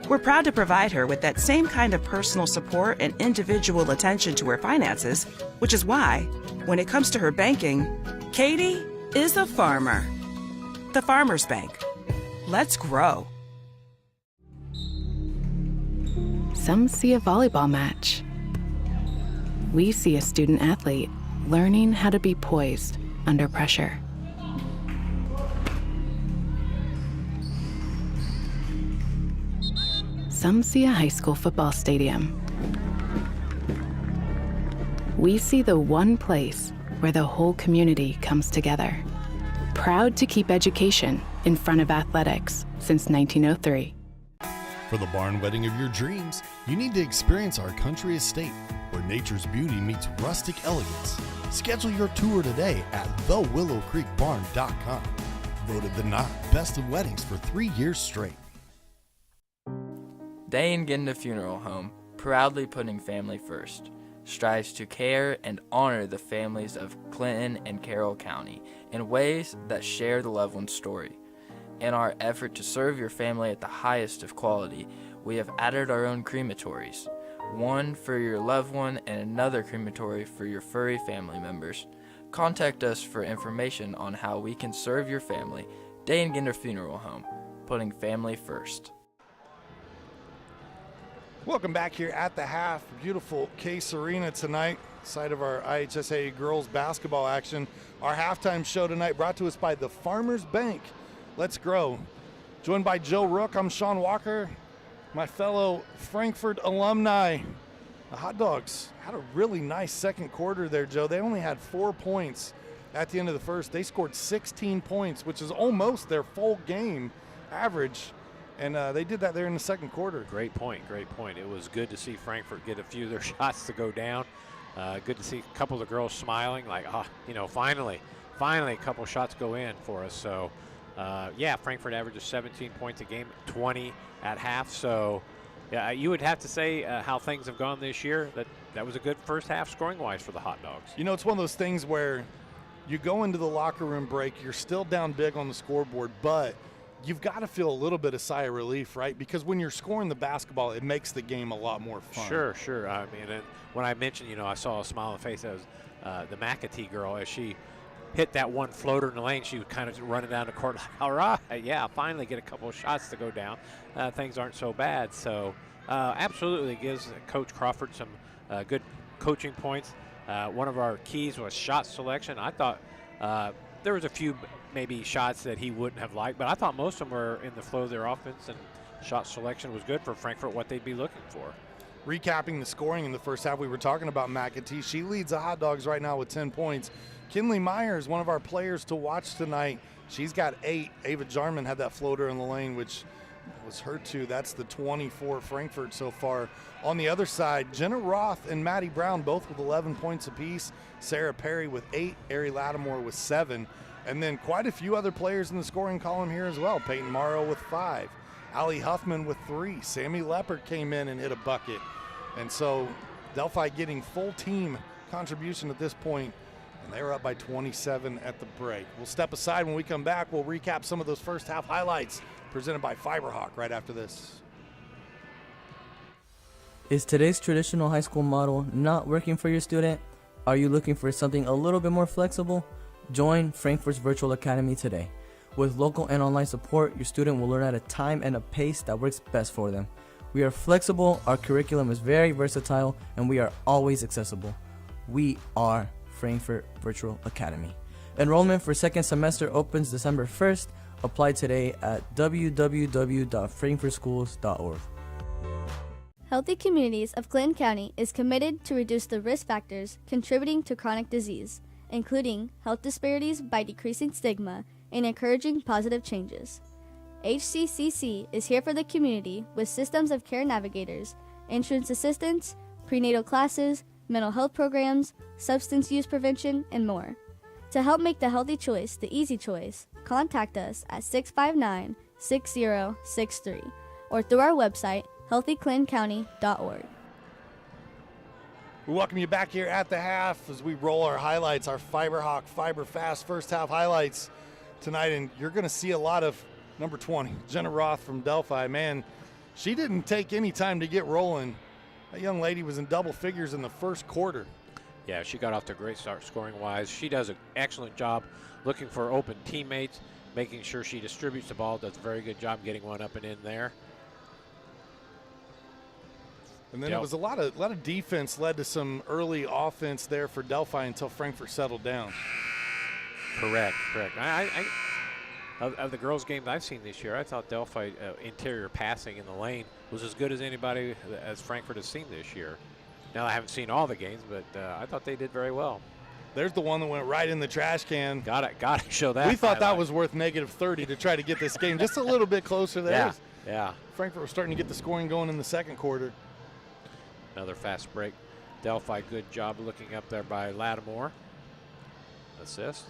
We're proud to provide her with that same kind of personal support and individual attention to her finances, which is why, when it comes to her banking, Katie is a farmer. The Farmers Bank. Let's grow. Some see a volleyball match. We see a student athlete learning how to be poised under pressure. Some see a high school football stadium. We see the one place where the whole community comes together. Proud to keep education in front of athletics since 1903. For the barn wedding of your dreams, you need to experience our country estate, where nature's beauty meets rustic elegance. Schedule your tour today at thewillowcreekbarn.com. Voted the Knot Best of Weddings for 3 years straight. Day and Ginda Funeral Home, proudly putting family first, strives to care and honor the families of Clinton and Carroll County in ways that share the loved one's story. In our effort to serve your family at the highest of quality, we have added our own crematories. One for your loved one and another crematory for your furry family members. Contact us for information on how we can serve your family. Day and Gender Funeral Home, putting family first. Welcome back here at the half. Beautiful Case Arena tonight, site of our IHSA girls basketball action. Our halftime show tonight brought to us by the Farmers Bank. Let's grow. Joined by Joe Rook, I'm Sean Walker, my fellow Frankfort alumni. The Hot Dogs had a really nice second quarter there, Joe. They only had 4 points at the end of the first. They scored 16 points, which is almost their full game average. And they did that there in the second quarter. Great point. It was good to see Frankfort get a few of their shots to go down. Good to see a couple of the girls smiling, like, finally a couple shots go in for us. So, Frankfort averages 17 points a game, 20 at half. So, yeah, you would have to say how things have gone this year. That was a good first half scoring-wise for the Hot Dogs. You know, it's one of those things where you go into the locker room break, you're still down big on the scoreboard, but you've got to feel a little bit of sigh of relief, right? Because when you're scoring the basketball, it makes the game a lot more fun. Sure. I mean, and when I mentioned, I saw a smile on the face of the McAtee girl as she hit that one floater in the lane. She was kind of running down the court like, all right, finally get a couple of shots to go down. Things aren't so bad. So absolutely gives Coach Crawford some good coaching points. One of our keys was shot selection. I thought there was a few maybe shots that he wouldn't have liked, but I thought most of them were in the flow of their offense, and shot selection was good for Frankfort, what they'd be looking for. Recapping the scoring in the first half, we were talking about McAtee. She leads the Hot Dogs right now with 10 points. Kinley Myers, one of our players to watch tonight, she's got 8. Ava Jarman had that floater in the lane, which was her 2. That's the 24 Frankfort so far. On the other side, Jenna Roth and Maddie Brown both with 11 points apiece. Sarah Perry with 8, Ari Lattimore with 7. And then quite a few other players in the scoring column here as well. Peyton Morrow with 5. Allie Huffman with 3. Sammy Leopard came in and hit a bucket. And so Delphi getting full team contribution at this point, and they were up by 27 at the break. We'll step aside. When we come back, we'll recap some of those first half highlights presented by Fiberhawk right after this. Is today's traditional high school model not working for your student? Are you looking for something a little bit more flexible? Join Frankfort's Virtual Academy today. With local and online support, your student will learn at a time and a pace that works best for them. We are flexible, our curriculum is very versatile, and we are always accessible. We are Frankfort Virtual Academy. Enrollment for second semester opens December 1st. Apply today at www.frankfortschools.org. Healthy Communities of Clinton County is committed to reduce the risk factors contributing to chronic disease, including health disparities by decreasing stigma and encouraging positive changes. HCCC is here for the community with systems of care navigators, insurance assistance, prenatal classes, mental health programs, substance use prevention, and more. To help make the healthy choice the easy choice, contact us at 659-6063 or through our website, healthyclintoncounty.org. We welcome you back here at the half as we roll our highlights, our Fiberhawk Fiber Fast first half highlights tonight, and you're going to see a lot of number 20, Jenna Roth from Delphi. Man, she didn't take any time to get rolling. That young lady was in double figures in the first quarter. Yeah, she got off to a great start scoring-wise. She does an excellent job looking for open teammates, making sure she distributes the ball, does a very good job getting one up and in there. And then it was a lot of defense led to some early offense there for Delphi until Frankfort settled down. Correct. Of the girls' games I've seen this year, I thought Delphi interior passing in the lane was as good as anybody as Frankfort has seen this year. Now, I haven't seen all the games, but I thought they did very well. There's the one that went right in the trash can. Got to show that. We thought that was worth -30 to try to get this game just a little bit closer there. Yeah. Frankfort was starting to get the scoring going in the second quarter. Another fast break. Delphi, good job looking up there by Lattimore. Assist.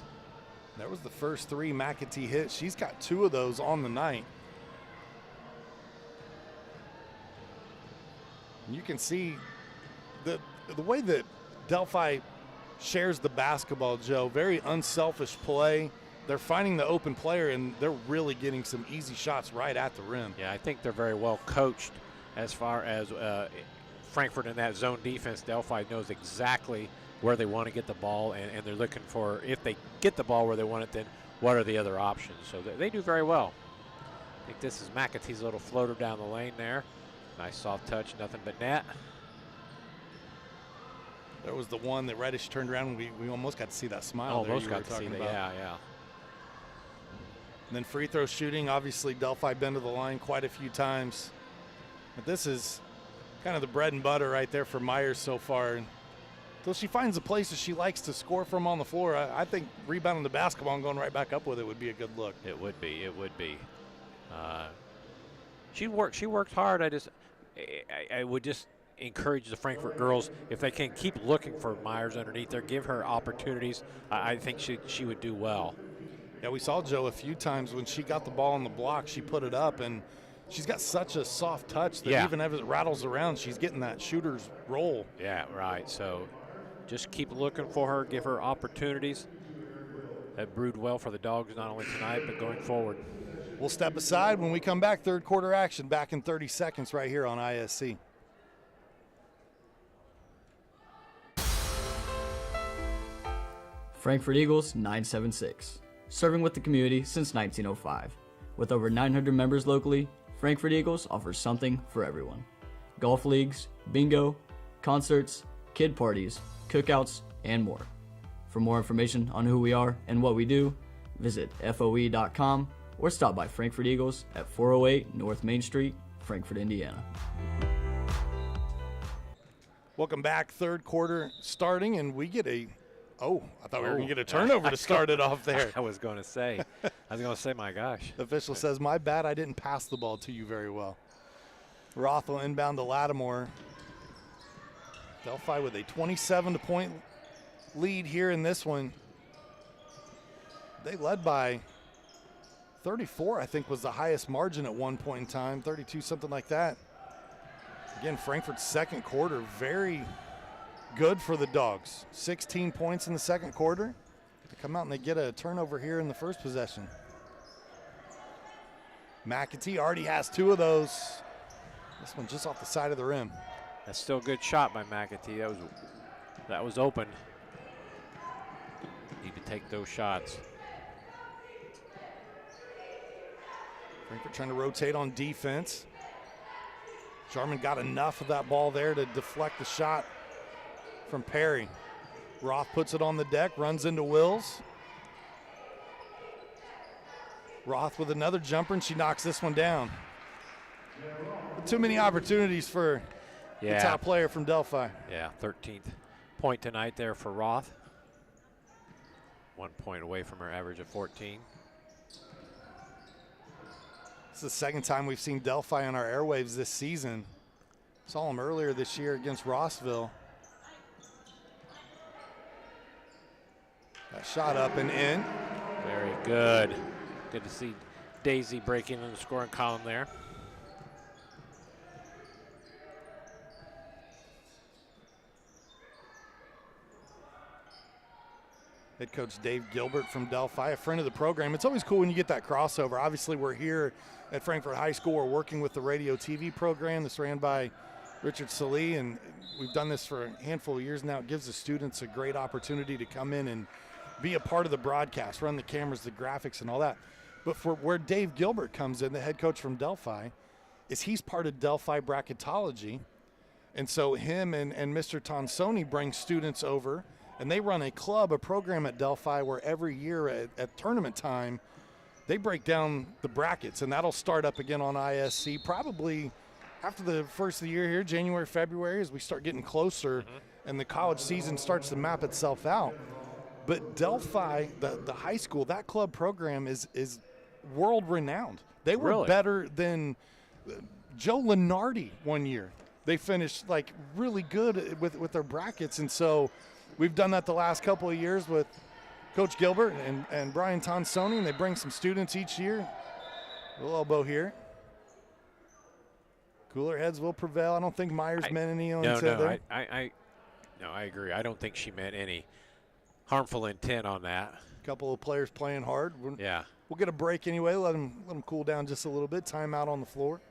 That was the first 3 McAtee hit. She's got 2 of those on the night. You can see the way that Delphi shares the basketball, Joe. Very unselfish play. they're finding the open player, and they're really getting some easy shots right at the rim. Yeah, I think they're very well coached as far as Frankfort in that zone defense. Delphi knows exactly where they want to get the ball, and they're looking for, if they get the ball where they want it, then what are the other options? So they do very well. I think this is McAtee's little floater down the lane there. Nice soft touch, nothing but net. There was the one that Reddish turned around, and we almost got to see that smile. Almost got to see that, yeah. And then free throw shooting, obviously Delphi been to the line quite a few times. But this is kind of the bread and butter right there for Myers so far. Until she finds the places she likes to score from on the floor, I think rebounding the basketball and going right back up with it would be a good look. It would be. She works hard. I would just encourage the Frankfort girls, if they can keep looking for Myers underneath there, give her opportunities. I think she would do well. Yeah, we saw Jo a few times when she got the ball on the block, she put it up, and she's got such a soft touch that even as it rattles around, she's getting that shooter's roll. Yeah, right. So just keep looking for her, give her opportunities. That brewed well for the Dogs, not only tonight, but going forward. We'll step aside when we come back. Third quarter action back in 30 seconds right here on ISC. Frankfort Eagles 976, serving with the community since 1905. With over 900 members locally, Frankfort Eagles offers something for everyone. Golf leagues, bingo, concerts, kid parties, cookouts, and more. For more information on who we are and what we do, visit FOE.com or stop by Frankfort Eagles at 408 North Main Street, Frankfort, Indiana. Welcome back. Third quarter starting, and we get a I thought we were going to get a turnover to start it off there. I was going to say, my gosh. The official says, my bad, I didn't pass the ball to you very well. Roth will inbound to Lattimore. Delphi with a 27-point lead here in this one. They led by 34, I think, was the highest margin at one point in time, 32, something like that. Again, Frankfort's second quarter, very good for the Dogs. 16 points in the second quarter. They come out and they get a turnover here in the first possession. McAtee already has two of those. This one just off the side of the rim. That's still a good shot by McAtee. That was open. Need to take those shots. Frankfort trying to rotate on defense. Jarman got enough of that ball there to deflect the shot from Perry. Roth puts it on the deck, runs into Wills. Roth with another jumper, and she knocks this one down. Too many opportunities for the top player from Delphi. Yeah, 13th point tonight there for Roth. 1 point away from her average of 14. It's the second time we've seen Delphi on our airwaves this season. Saw them earlier this year against Rossville. That shot up and in. Very good. Good to see Daisy breaking in the scoring column there. Head coach Dave Gilbert from Delphi, a friend of the program. It's always cool when you get that crossover. Obviously, we're here at Frankfort High School. We're working with the radio TV program that's ran by Richard Salee, and we've done this for a handful of years now. It gives the students a great opportunity to come in and be a part of the broadcast, run the cameras, the graphics, and all that. But for where Dave Gilbert comes in, the head coach from Delphi, is he's part of Delphi bracketology. And so him and Mr. Tonsoni bring students over, and they run a program at Delphi where every year at tournament time, they break down the brackets, and that'll start up again on ISC probably after the first of the year here, January, February, as we start getting closer and the college season starts to map itself out. But Delphi, the high school, that club program is world-renowned. They were better than Joe Lenardi one year. They finished really good with their brackets, and so we've done that the last couple of years with Coach Gilbert and Brian Tonsoni, and they bring some students each year. A little elbow here. Cooler heads will prevail. I don't think Myers meant any. No, I agree. I don't think she meant any. harmful intent on that. A couple of players playing hard. Yeah. We'll get a break anyway. Let them cool down just a little bit. Time out on the floor.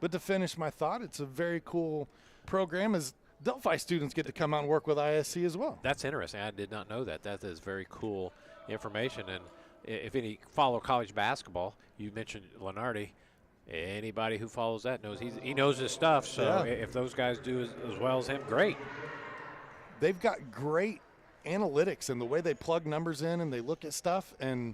But to finish my thought, it's a very cool program as Delphi students get to come out and work with ISC as well. That's interesting. I did not know that. That is very cool information. And if any follow college basketball, you mentioned Lenardi. Anybody who follows that knows he knows his stuff. So if those guys do as well as him, great. They've got great analytics and the way they plug numbers in and they look at stuff, and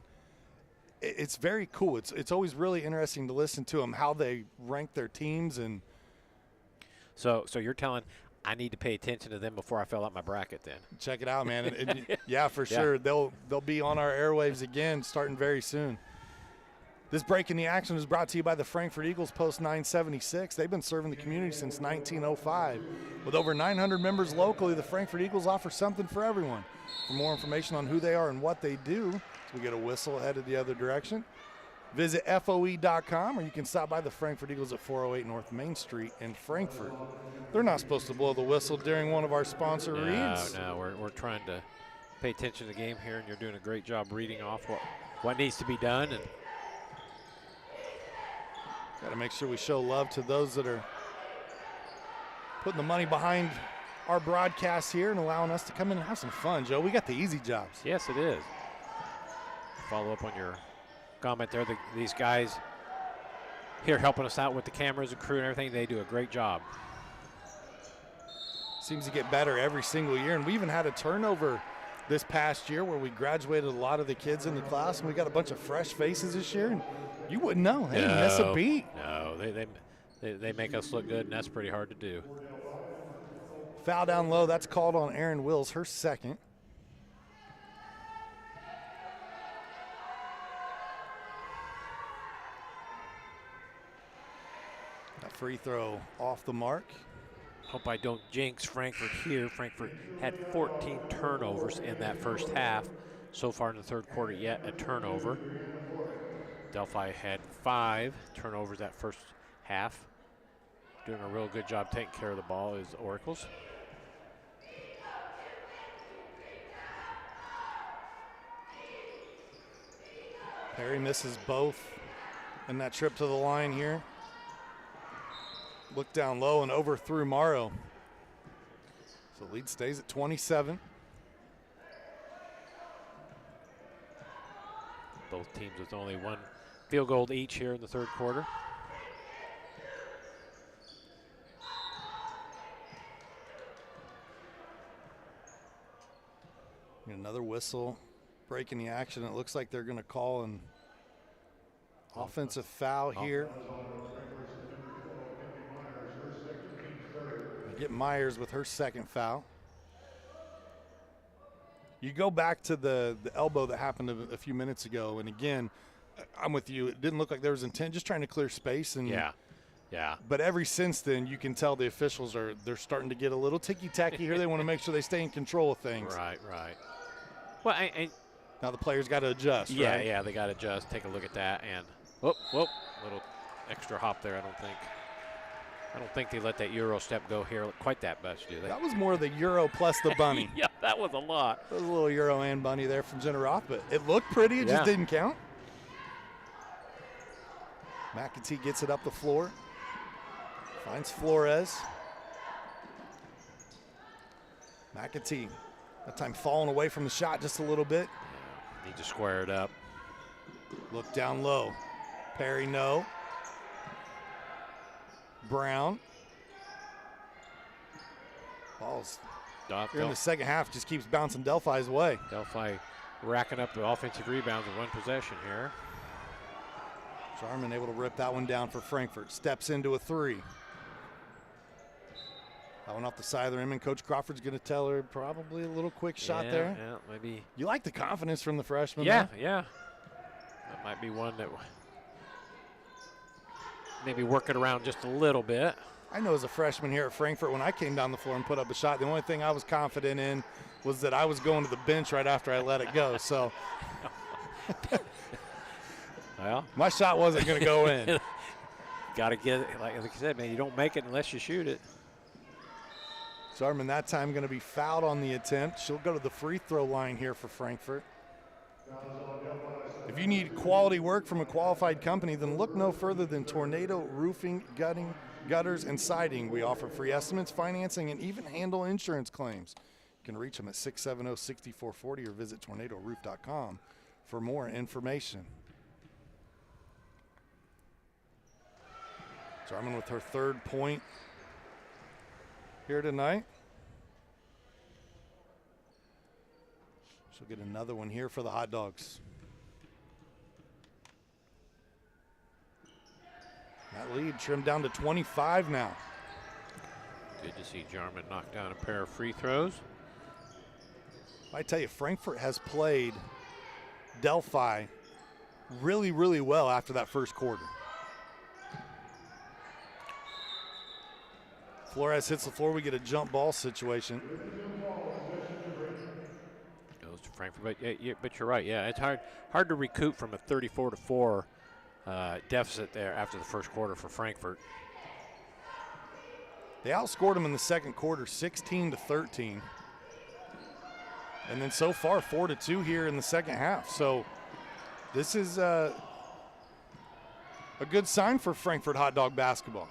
it's very cool. It's always really interesting to listen to them, how they rank their teams. And so you're telling I need to pay attention to them before I fill out my bracket then. Check it out, man. Yeah, for sure. They'll be on our airwaves again starting very soon. This break in the action is brought to you by the Frankfort Eagles Post 976. They've been serving the community since 1905. With over 900 members locally, the Frankfort Eagles offer something for everyone. For more information on who they are and what they do, we get a whistle headed the other direction. Visit FOE.com, or you can stop by the Frankfort Eagles at 408 North Main Street in Frankfort. They're not supposed to blow the whistle during one of our sponsor reads. No, we're trying to pay attention to the game here, and you're doing a great job reading off what needs to be done. And got to make sure we show love to those that are putting the money behind our broadcasts here and allowing us to come in and have some fun, Joe. We got the easy jobs. Yes, it is. Follow up on your comment there. These guys here helping us out with the cameras and crew and everything, they do a great job. Seems to get better every single year, and we even had a turnover this past year where we graduated a lot of the kids in the class, and we got a bunch of fresh faces this year, and you wouldn't know. They didn't miss a beat. No, they make us look good, and that's pretty hard to do. Foul down low. That's called on Erin Wills, her second. That free throw off the mark. Hope I don't jinx Frankfort here. Frankfort had 14 turnovers in that first half. So far in the third quarter, yet a turnover. Delphi had 5 turnovers that first half. Doing a real good job taking care of the ball is Oracles. Perry misses both in that trip to the line here. Look down low and overthrew Morrow. So lead stays at 27. Both teams with only one field goal each here in the third quarter. Another whistle breaking the action. It looks like they're going to call an offensive foul here. Get Myers with her second foul. You go back to the elbow that happened a few minutes ago, and again, I'm with you. It didn't look like there was intent, just trying to clear space. And yeah. But ever since then, you can tell the officials they're starting to get a little ticky-tacky here. They want to make sure they stay in control of things. Right. Well, now the players got to adjust. Yeah, right? yeah, they got to adjust. Take a look at that, and whoop, little extra hop there. I don't think they let that Euro step go here quite that much, do they? That was more the Euro plus the bunny. Yeah, that was a lot. There was a little Euro and bunny there from Jenna Roth, but it looked pretty. It just didn't count. McAtee gets it up the floor. Finds Flores. McAtee, that time falling away from the shot just a little bit. Yeah, need to square it up. Look down low. Perry, no. Brown. Ball's here in the second half, just keeps bouncing Delphi's way. Delphi racking up the offensive rebounds in one possession here. Jarman able to rip that one down for Frankfort. Steps into a three. That one off the side of the rim, and Coach Crawford's going to tell her probably a little quick shot there. Yeah, maybe. You like the confidence from the freshman? Yeah, though? yeah. That might be one that maybe work it around just a little bit. I know as a freshman here at Frankfort, when I came down the floor and put up a shot, the only thing I was confident in was that I was going to the bench right after I let it go. So, well, my shot wasn't going to go in. Got to get it. Like I said, man, you don't make it unless you shoot it. Zarman that time going to be fouled on the attempt. She'll go to the free throw line here for Frankfort. If you need quality work from a qualified company, then look no further than Tornado Roofing, Gutters, and Siding. We offer free estimates, financing, and even handle insurance claims. You can reach them at 670-6440 or visit tornadoroof.com for more information. Jarman with her third point here tonight. She'll get another one here for the Hot Dogs. That lead trimmed down to 25 now. Good to see Jarman knock down a pair of free throws. I tell you, Frankfort has played Delphi really, really well after that first quarter. Flores hits the floor. We get a jump ball situation. Goes to Frankfort, but you're right. Yeah, it's hard to recoup from a 34-4 deficit there after the first quarter for Frankfort. They outscored them in the second quarter, 16-13. And then so far, 4-2 here in the second half. So this is a good sign for Frankfort Hot Dog basketball.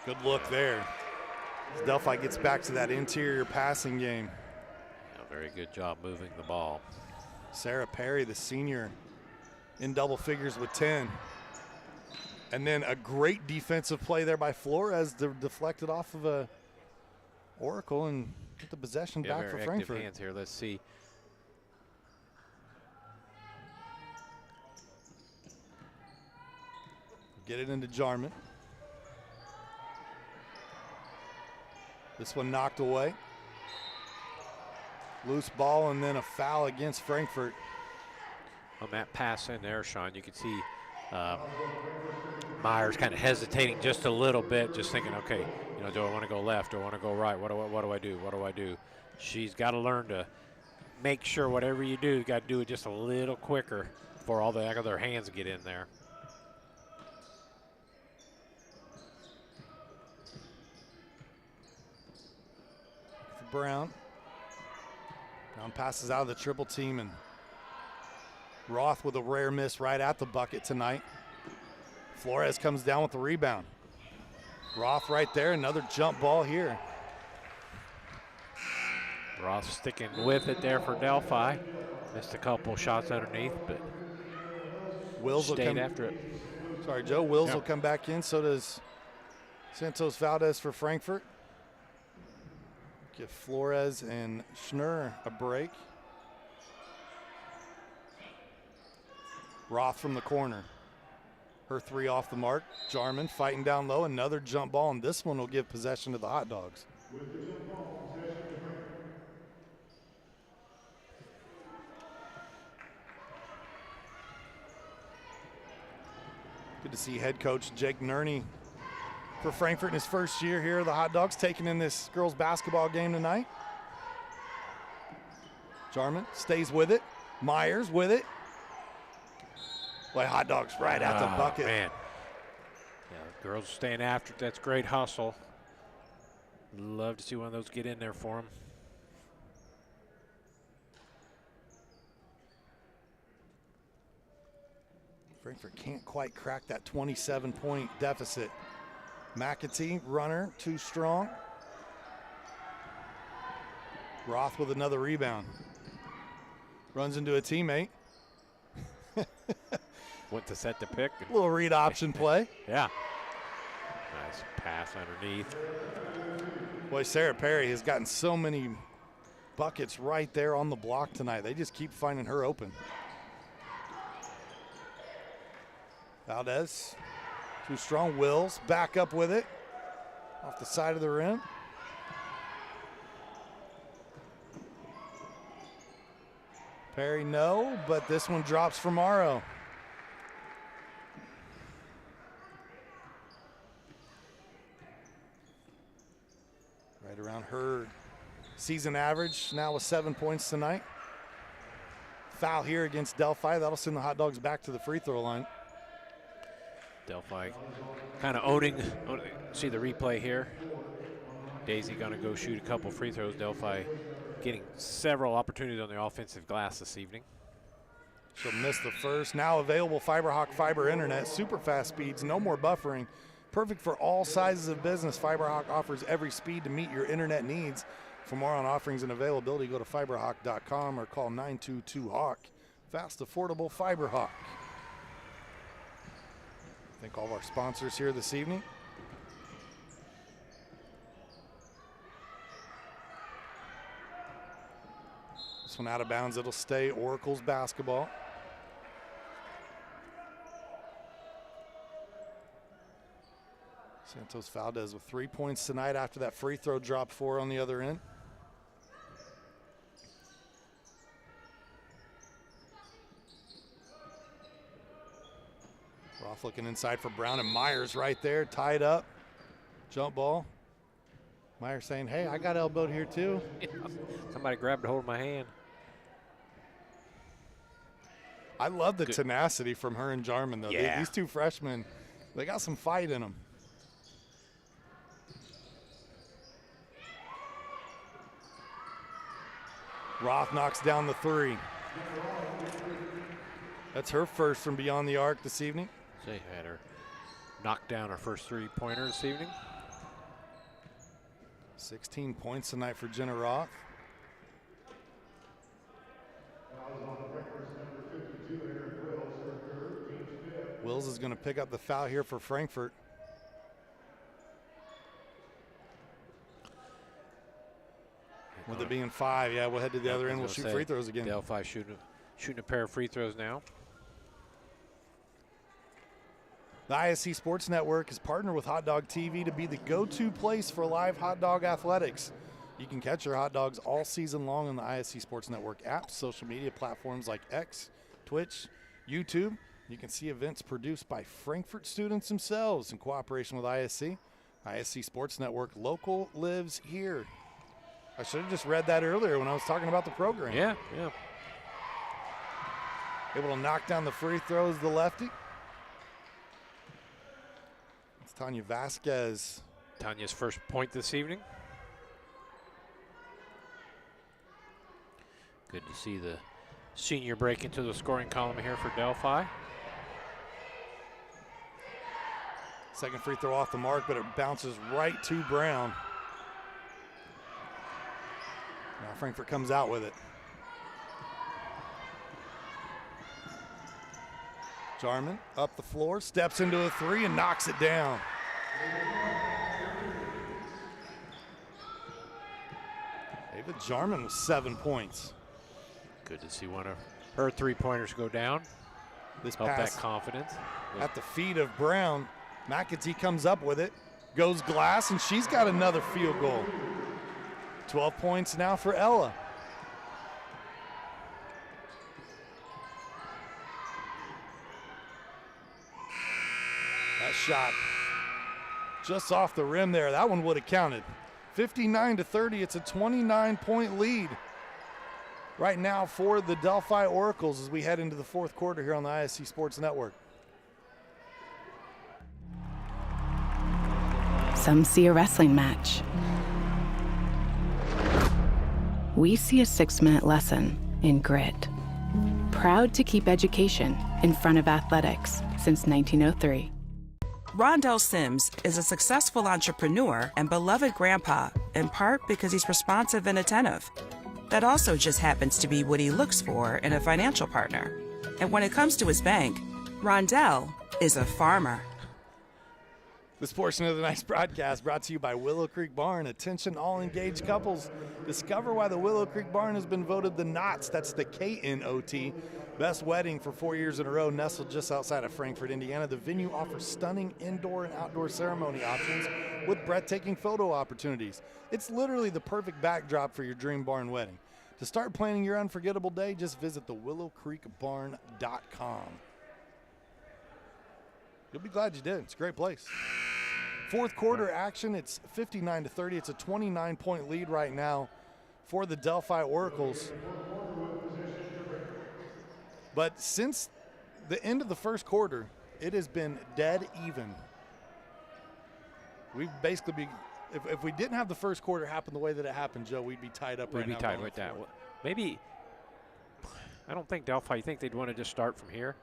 Good look there. As Delphi gets back to that interior passing game. Yeah, very good job moving the ball. Sarah Perry, the senior, in double figures with 10. And then a great defensive play there by Flores, deflected off of a Oracle and get the possession back for Frankfort. Active hands here. Let's see. Get it into Jarman. This one knocked away. Loose ball and then a foul against Frankfort. On that pass in there, Sean, you could see Myers kind of hesitating just a little bit, just thinking, okay, you know, do I want to go left? Do I want to go right? What do I do? What do I do? She's got to learn to make sure whatever you do, you got to do it just a little quicker before all the other hands get in there. Brown passes out of the triple team, and Roth with a rare miss right at the bucket tonight. Flores comes down with the rebound. Roth right there, another jump ball here. Roth sticking with it there for Delphi. Missed a couple shots underneath, but Wills will come after it. Sorry, Joe. Wills will come back in. So does Santos Valdez for Frankfort. Give Flores and Schnurr a break. Roth from the corner. Her three off the mark. Jarman fighting down low. Another jump ball, and this one will give possession to the Hot Dogs. Good to see head coach Jake Nerney for Frankfort in his first year here. The Hot Dogs taking in this girls basketball game tonight. Jarman stays with it. Myers with it. Boy, Hot Dogs right at the bucket. Man. Yeah, the girls staying after it. That's great hustle. Love to see one of those get in there for them. Frankfort can't quite crack that 27-point deficit. McAtee, runner, too strong. Roth with another rebound. Runs into a teammate. Went to set the pick. Little read option play. Yeah. Nice pass underneath. Boy, Sarah Perry has gotten so many buckets right there on the block tonight. They just keep finding her open. Valdez, too strong. Wills back up with it off the side of the rim. Perry, no, but this one drops for Morrow. Right around her season average, now with 7 points tonight. Foul here against Delphi. That'll send the Hot Dogs back to the free throw line. Delphi kind of owning. See the replay here. Daisy going to go shoot a couple free throws. Delphi getting several opportunities on the offensive glass this evening. She'll miss the first. Now available FiberHawk fiber internet, super fast speeds, no more buffering. Perfect for all sizes of business. FiberHawk offers every speed to meet your internet needs. For more on offerings and availability, go to fiberhawk.com or call 922-HAWK. Fast, affordable FiberHawk. Thank all of our sponsors here this evening. This one out of bounds, it'll stay Oracle's basketball. Santos Valdez with 3 points tonight after that free throw drop 4 on the other end. Roth looking inside for Brown, and Myers right there, tied up. Jump ball. Myers saying, hey, I got elbowed here too. Somebody grabbed a hold of my hand. I love the tenacity from her and Jarman, though. Yeah. These two freshmen, they got some fight in them. Roth knocks down the 3. That's her first from beyond the arc this evening. They had her knock down her first 3-pointer this evening. 16 points tonight for Jenna Roth. Wills is going to pick up the foul here for Frankfort. With it being 5, yeah, we'll head to the other end. We'll shoot free throws again. Delphi shooting a pair of free throws now. The ISC Sports Network is partnered with Hot Dog TV to be the go-to place for live hot dog athletics. You can catch your hot dogs all season long on the ISC Sports Network app, social media platforms like X, Twitch, YouTube. You can see events produced by Frankfort students themselves in cooperation with ISC. ISC Sports Network, local lives here. I should have just read that earlier when I was talking about the program. Yeah. Able to knock down the free throws, the lefty. It's Tanya Vasquez. Tanya's first point this evening. Good to see the senior break into the scoring column here for Delphi. Second free throw off the mark, but it bounces right to Brown. Now Frankfort comes out with it. Jarman up the floor, steps into a 3 and knocks it down. David Jarman with 7 points. Good to see one of her 3-pointers go down. This help pass that confidence. at the feet of Brown. McAtee comes up with it, goes glass, and she's got another field goal. 12 points now for Ella. That shot just off the rim there. That one would have counted. 59-30, it's a 29-point lead right now for the Delphi Oracles as we head into the fourth quarter here on the ISC Sports Network. Some see a wrestling match. We see a 6-minute lesson in grit. Proud to keep education in front of athletics since 1903. Rondell Sims is a successful entrepreneur and beloved grandpa, in part because he's responsive and attentive. That also just happens to be what he looks for in a financial partner. And when it comes to his bank, Rondell is a farmer. This portion of the night's broadcast brought to you by Willow Creek Barn. Attention all engaged couples. Discover why the Willow Creek Barn has been voted the KNOT, that's the K-N-O-T, best wedding for 4 years in a row, nestled just outside of Frankfort, Indiana. The venue offers stunning indoor and outdoor ceremony options with breathtaking photo opportunities. It's literally the perfect backdrop for your dream barn wedding. To start planning your unforgettable day, just visit thewillowcreekbarn.com. You'll be glad you did. It's a great place. Fourth quarter action, it's 59-30. It's a 29-point lead right now for the Delphi Oracles. But since the end of the first quarter, it has been dead even. We'd basically be, if we didn't have the first quarter happen the way that it happened, Joe, we'd be tied up right now. We'd be tied with that. Well, maybe, I don't think Delphi, you think they'd want to just start from here?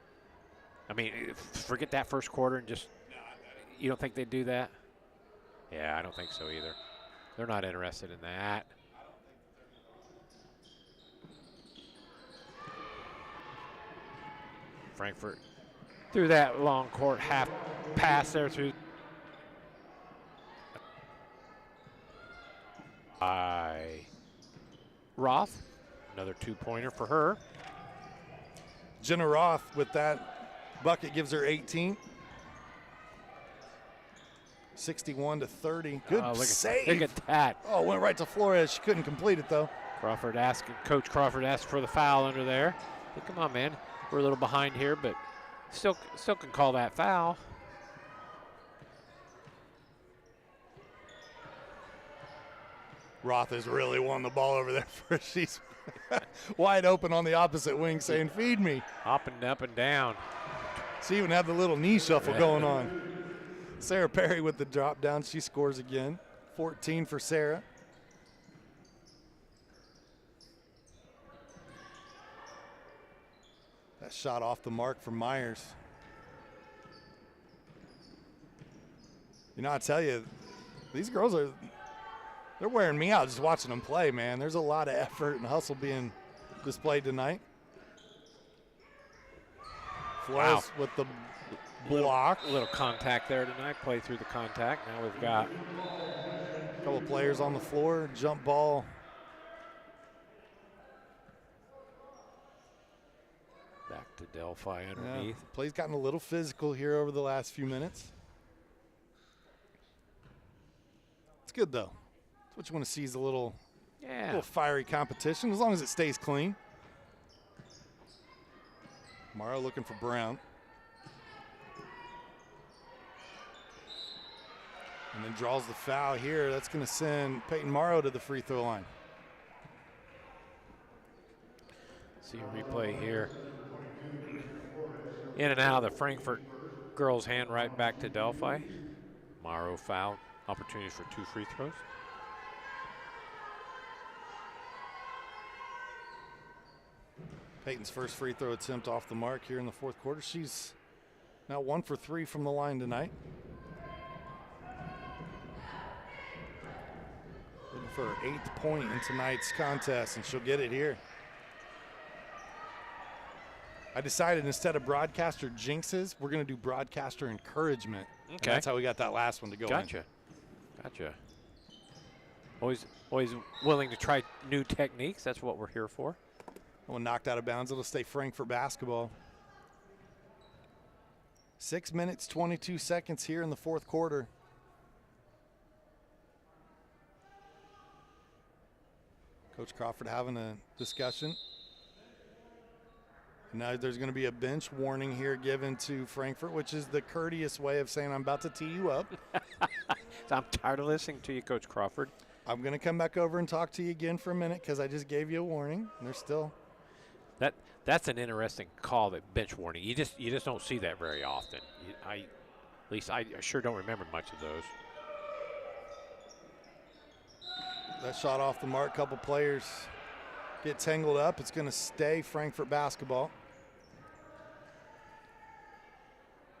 I mean, forget that first quarter and just, you don't think they'd do that? Yeah, I don't think so either. They're not interested in that. Frankfort through that long court half pass there through. By Roth, another 2-pointer for her. Jenna Roth with that bucket gives her 18. 61-30. Good save. Look at that. Oh, went right to Flores. She couldn't complete it though. Coach Crawford asked for the foul under there. But come on, man. We're a little behind here, but still can call that foul. Roth is really wanting the ball over there. She's wide open on the opposite wing saying, feed me. Hopping up and down. She even had the little knee shuffle going on. Sarah Perry with the drop down. She scores again. 14 for Sarah. That shot off the mark for Myers. You know, I tell you, these girls they're wearing me out just watching them play, man. There's a lot of effort and hustle being displayed tonight. Flores with the block. Little contact there tonight. Play through the contact. Now we've got a couple of players on the floor. Jump ball. Back to Delphi underneath. Yeah, play's gotten a little physical here over the last few minutes. It's good though. That's what you want to see is a little fiery competition, as long as it stays clean. Morrow looking for Brown. And then draws the foul here. That's going to send Peyton Morrow to the free throw line. See a replay here. In and out of the Frankfort girls' hand right back to Delphi. Morrow foul. Opportunity for 2 free throws. Peyton's first free throw attempt off the mark here in the fourth quarter. She's now 1 for 3 from the line tonight. Looking for her 8th point in tonight's contest, and she'll get it here. I decided instead of broadcaster jinxes, we're going to do broadcaster encouragement. Okay. And that's how we got that last one to go Gotcha. Always willing to try new techniques. That's what we're here for. One knocked out of bounds. It'll stay Frankfort basketball. 6 minutes, 22 seconds here in the fourth quarter. Coach Crawford having a discussion. Now there's going to be a bench warning here given to Frankfort, which is the courteous way of saying I'm about to tee you up. I'm tired of listening to you, Coach Crawford. I'm going to come back over and talk to you again for a minute because I just gave you a warning. And they're still. That's an interesting call, that bench warning. You just don't see that very often. At least I sure don't remember much of those. That shot off the mark. Couple players get tangled up. It's going to stay Frankfort basketball.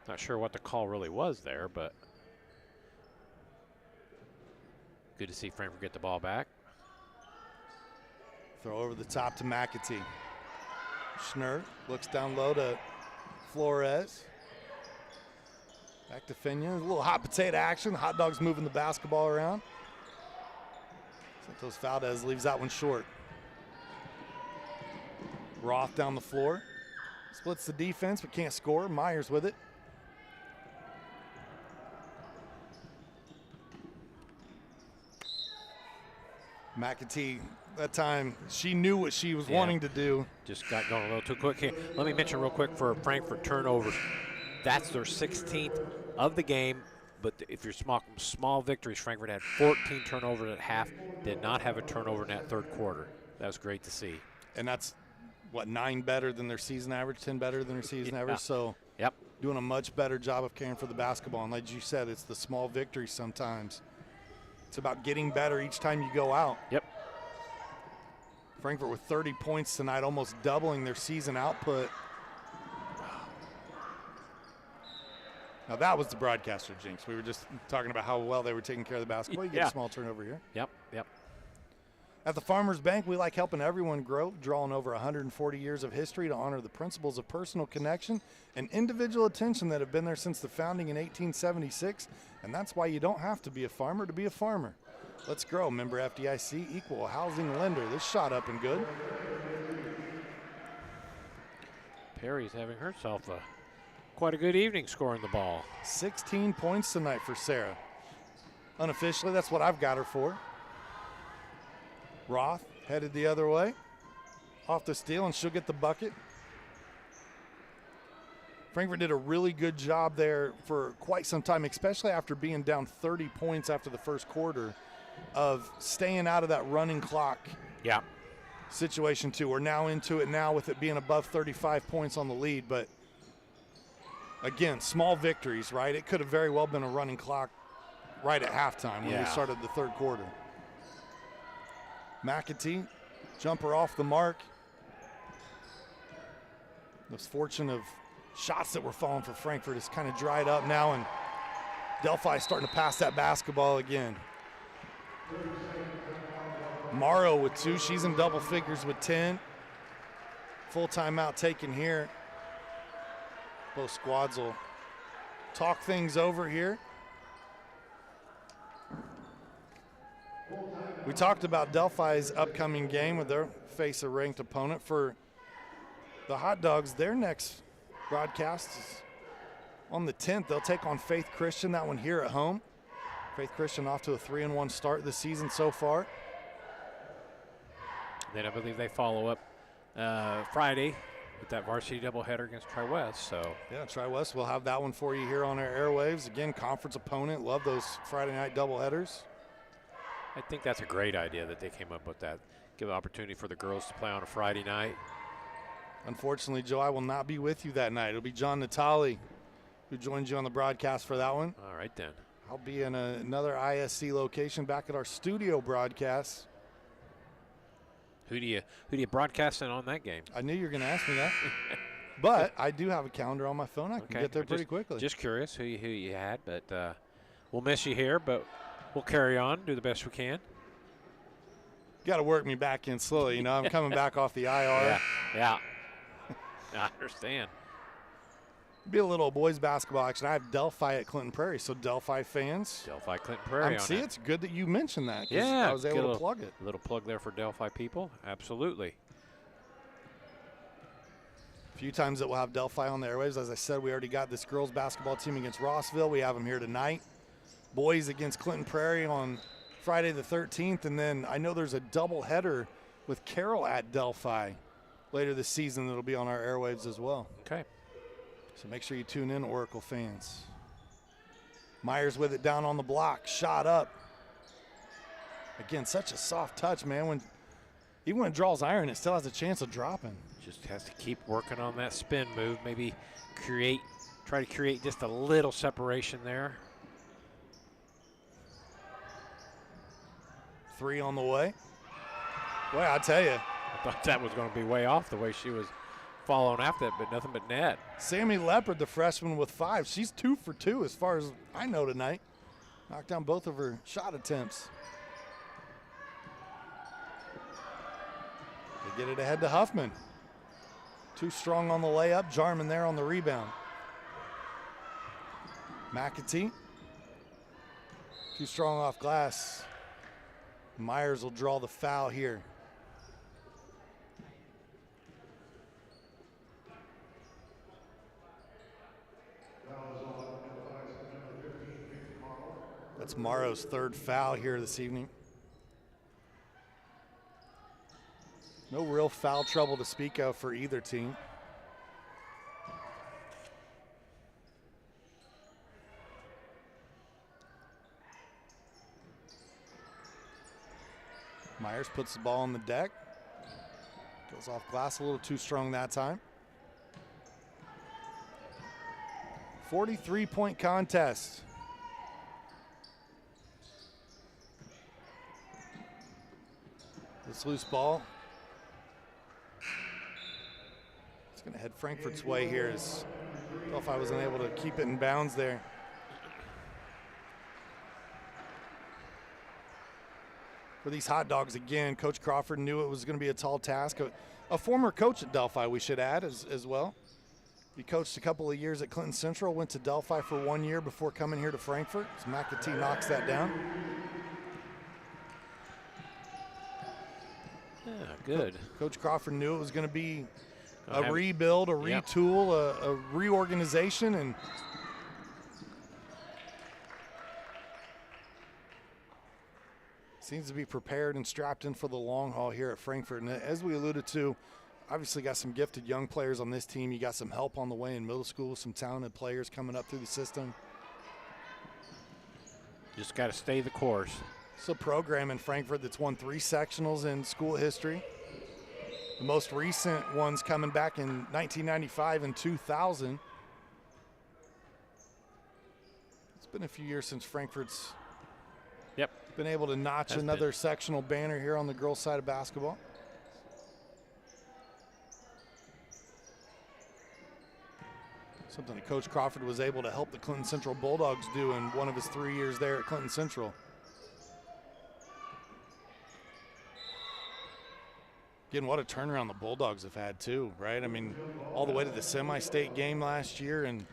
Not sure what the call really was there, but good to see Frankfort get the ball back. Throw over the top to McAtee. Schnurr looks down low to Flores. Back to Finian. A little hot potato action. Hot Dogs moving the basketball around. Santos Valdez leaves that one short. Roth down the floor. Splits the defense but can't score. Myers with it. McAtee, that time, she knew what she was wanting to do. Just got going a little too quick here. Let me mention real quick for Frankfort turnovers. That's their 16th of the game, but if you're small victories, Frankfort had 14 turnovers at half, did not have a turnover in that third quarter. That was great to see. And that's, 9 better than their season average, 10 better than their season average? So yep. doing a much better job of caring for the basketball. And like you said, it's the small victories sometimes. It's about getting better each time you go out. Yep. Frankfort with 30 points tonight, almost doubling their season output. Now that was the broadcaster jinx. We were just talking about how well they were taking care of the basketball. You get a small turnover here. Yep. At the Farmers Bank, we like helping everyone grow, drawing over 140 years of history to honor the principles of personal connection and individual attention that have been there since the founding in 1876. And that's why you don't have to be a farmer to be a farmer. Let's grow. Member FDIC, equal housing lender. This shot up and good. Perry's having herself quite a good evening scoring the ball. 16 points tonight for Sarah. Unofficially, that's what I've got her for. Roth headed the other way. Off the steal, and she'll get the bucket. Frankfort did a really good job there for quite some time, especially after being down 30 points after the first quarter, of staying out of that running clock situation too. We're now into it now with it being above 35 points on the lead, but again, small victories, right? It could have very well been a running clock right at halftime when we started the third quarter. McAtee, jumper off the mark. This fortune of shots that were falling for Frankfort is kind of dried up now, and Delphi starting to pass that basketball again. Morrow with 2. She's in double figures with 10. Full timeout taken here. Both squads will talk things over here. We talked about Delphi's upcoming game with their face a ranked opponent. For the Hot Dogs, their next broadcast is on the 10th. They'll take on Faith Christian, that one here at home. Faith Christian off to a 3-1 start this season so far. Then I believe they follow up Friday with that varsity doubleheader against Tri-West. So yeah, Tri-West, we'll have that one for you here on our airwaves. Again, conference opponent. Love those Friday night doubleheaders. I think that's a great idea that they came up with that. Give an opportunity for the girls to play on a Friday night. Unfortunately, Joe, I will not be with you that night. It'll be John Natali who joins you on the broadcast for that one. All right, then. I'll be in another ISC location back at our studio broadcast. Who do you broadcast in on that game? I knew you were going to ask me that. But I do have a calendar on my phone. I can get there pretty quickly. Just curious who you had, but we'll miss you here, but we'll carry on, do the best we can. Got to work me back in slowly. You know, I'm coming back off the IR. Yeah. I understand. Be a little boys basketball action. I have Delphi at Clinton Prairie, so Delphi fans. Delphi Clinton Prairie. See, it's good that you mentioned that. Yeah, I was able to plug it. A little plug there for Delphi people. Absolutely. A few times that we'll have Delphi on the airwaves. As I said, we already got this girls basketball team against Rossville. We have them here tonight. Boys against Clinton Prairie on Friday the 13th, and then I know there's a double header with Carroll at Delphi later this season that'll be on our airwaves as well. Okay. So make sure you tune in, Oracle fans. Myers with it down on the block, shot up. Again, such a soft touch, man. Even when it draws iron, it still has a chance of dropping. Just has to keep working on that spin move. Maybe try to create just a little separation there. 3 on the way. Boy, I tell you. I thought that was going to be way off the way she was following after it, but nothing but net. Sammy Leopard, the freshman, with 5. She's 2 for 2 as far as I know tonight. Knocked down both of her shot attempts. They get it ahead to Huffman. Too strong on the layup. Jarman there on the rebound. McAtee. Too strong off glass. Myers will draw the foul here. That's Morrow's 3rd foul here this evening. No real foul trouble to speak of for either team. Myers puts the ball on the deck. Goes off glass a little too strong that time. 43-point contest. This loose ball. It's going to head Frankfort's way here as Delphi wasn't able to keep it in bounds there. For these hot dogs, again, Coach Crawford knew it was going to be a tall task. A former coach at Delphi, we should add, as well. He coached a couple of years at Clinton Central, went to Delphi for 1 year before coming here to Frankfort. As McAtee knocks that down. Yeah, good. Coach Crawford knew it was going to be a rebuild, a retool, a reorganization, and seems to be prepared and strapped in for the long haul here at Frankfort. And as we alluded to, obviously got some gifted young players on this team. You got some help on the way in middle school, some talented players coming up through the system. Just got to stay the course. It's a program in Frankfort that's won 3 sectionals in school history. The most recent ones coming back in 1995 and 2000. It's been a few years since Frankfort's been able to notch another sectional banner here on the girls' side of basketball. Something that Coach Crawford was able to help the Clinton Central Bulldogs do in one of his 3 years there at Clinton Central. Again, what a turnaround the Bulldogs have had too, right? I mean, all the way to the semi-state game last year and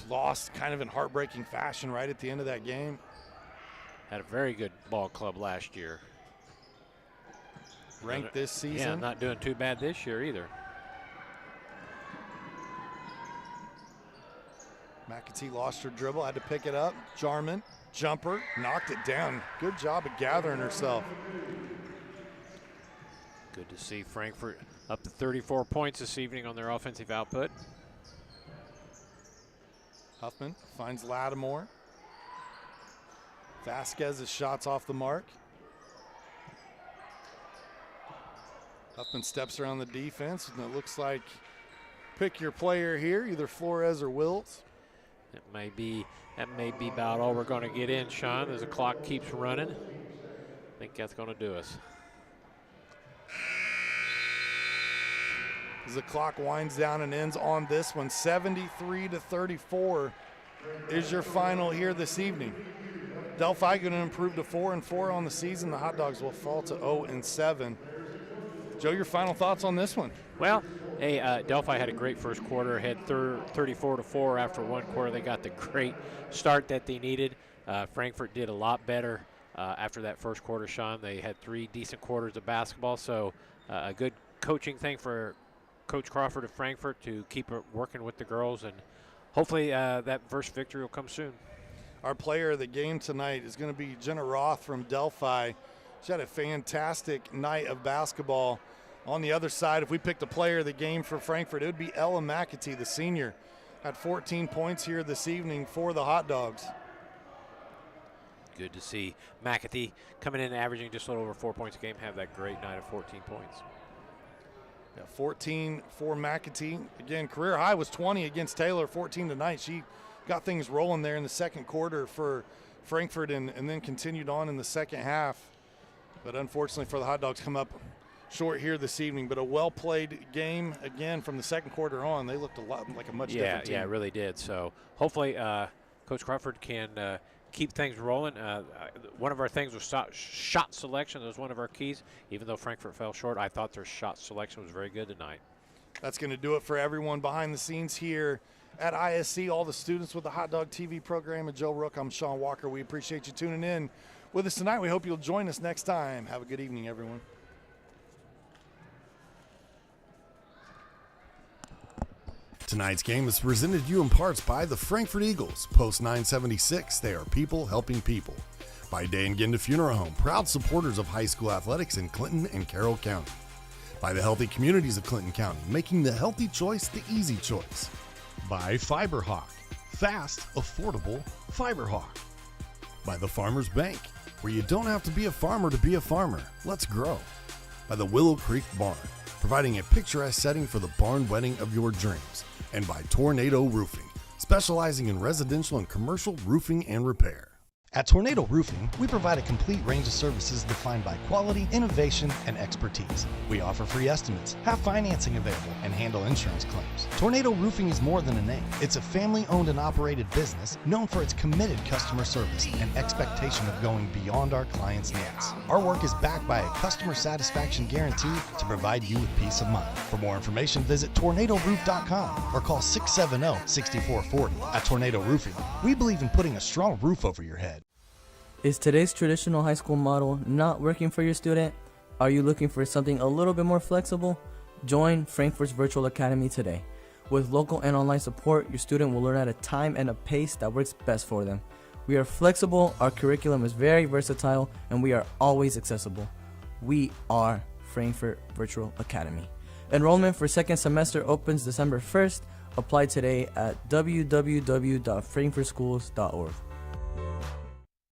lost kind of in heartbreaking fashion right at the end of that game. Had a very good ball club last year. Ranked this season. Yeah, not doing too bad this year either. McAtee lost her dribble, had to pick it up. Jarman, jumper, knocked it down. Good job of gathering herself. Good to see Frankfort up to 34 points this evening on their offensive output. Huffman finds Lattimore. Vasquez's shots off the mark. Huffman steps around the defense, and it looks like pick your player here, either Flores or Wills. That may be about all we're going to get in, Sean, as the clock keeps running. I think that's going to do us. As the clock winds down and ends on this one, 73-34 is your final here this evening. Delphi going to improve to 4-4 on the season. The Hot Dogs will fall to 0-7. Joe, your final thoughts on this one? Well, hey, Delphi had a great first quarter, had 34-4 after one quarter. They got the great start that they needed. Frankfort did a lot better after that first quarter, Sean. They had 3 decent quarters of basketball, so a good coaching thing for Coach Crawford of Frankfort to keep working with the girls, and hopefully that first victory will come soon. Our player of the game tonight is going to be Jenna Roth from Delphi. She had a fantastic night of basketball. On the other side, if we picked a player of the game for Frankfort, it would be Ella McAtee, the senior. Had 14 points here this evening for the Hot Dogs. Good to see McAtee coming in averaging just a little over 4 points a game, have that great night of 14 points. Yeah, 14 for McAtee. Again, career high was 20 against Taylor, 14 tonight. She got things rolling there in the second quarter for Frankfort and then continued on in the second half. But unfortunately for the Hot Dogs, come up short here this evening. But a well-played game, again, from the second quarter on. They looked a lot like a much different team. Yeah, it really did. So hopefully Coach Crawford can keep things rolling. One of our things was shot selection. That was one of our keys. Even though Frankfort fell short, I thought their shot selection was very good tonight. That's going to do it for everyone behind the scenes here at ISC, all the students with the Hot Dog TV program. And Joe Rook, I'm Sean Walker. We appreciate you tuning in with us tonight. We hope you'll join us next time. Have a good evening, everyone. Tonight's game is presented to you in parts by the Frankfort Eagles. Post 976, they are people helping people. By Day and Ginda Funeral Home, proud supporters of high school athletics in Clinton and Carroll County. By the healthy communities of Clinton County, making the healthy choice the easy choice. By FiberHawk, fast, affordable FiberHawk. By the Farmers Bank, where you don't have to be a farmer to be a farmer. Let's grow. By the Willow Creek Barn, providing a picturesque setting for the barn wedding of your dreams. And by Tornado Roofing, specializing in residential and commercial roofing and repair. At Tornado Roofing, we provide a complete range of services defined by quality, innovation, and expertise. We offer free estimates, have financing available, and handle insurance claims. Tornado Roofing is more than a name. It's a family-owned and operated business known for its committed customer service and expectation of going beyond our clients' needs. Our work is backed by a customer satisfaction guarantee to provide you with peace of mind. For more information, visit tornadoroof.com or call 670-6440. At Tornado Roofing, we believe in putting a strong roof over your head. Is today's traditional high school model not working for your student? Are you looking for something a little bit more flexible? Join Frankfort's Virtual Academy today. With local and online support, your student will learn at a time and a pace that works best for them. We are flexible, our curriculum is very versatile, and we are always accessible. We are Frankfort Virtual Academy. Enrollment for second semester opens December 1st. Apply today at www.frankfortschools.org.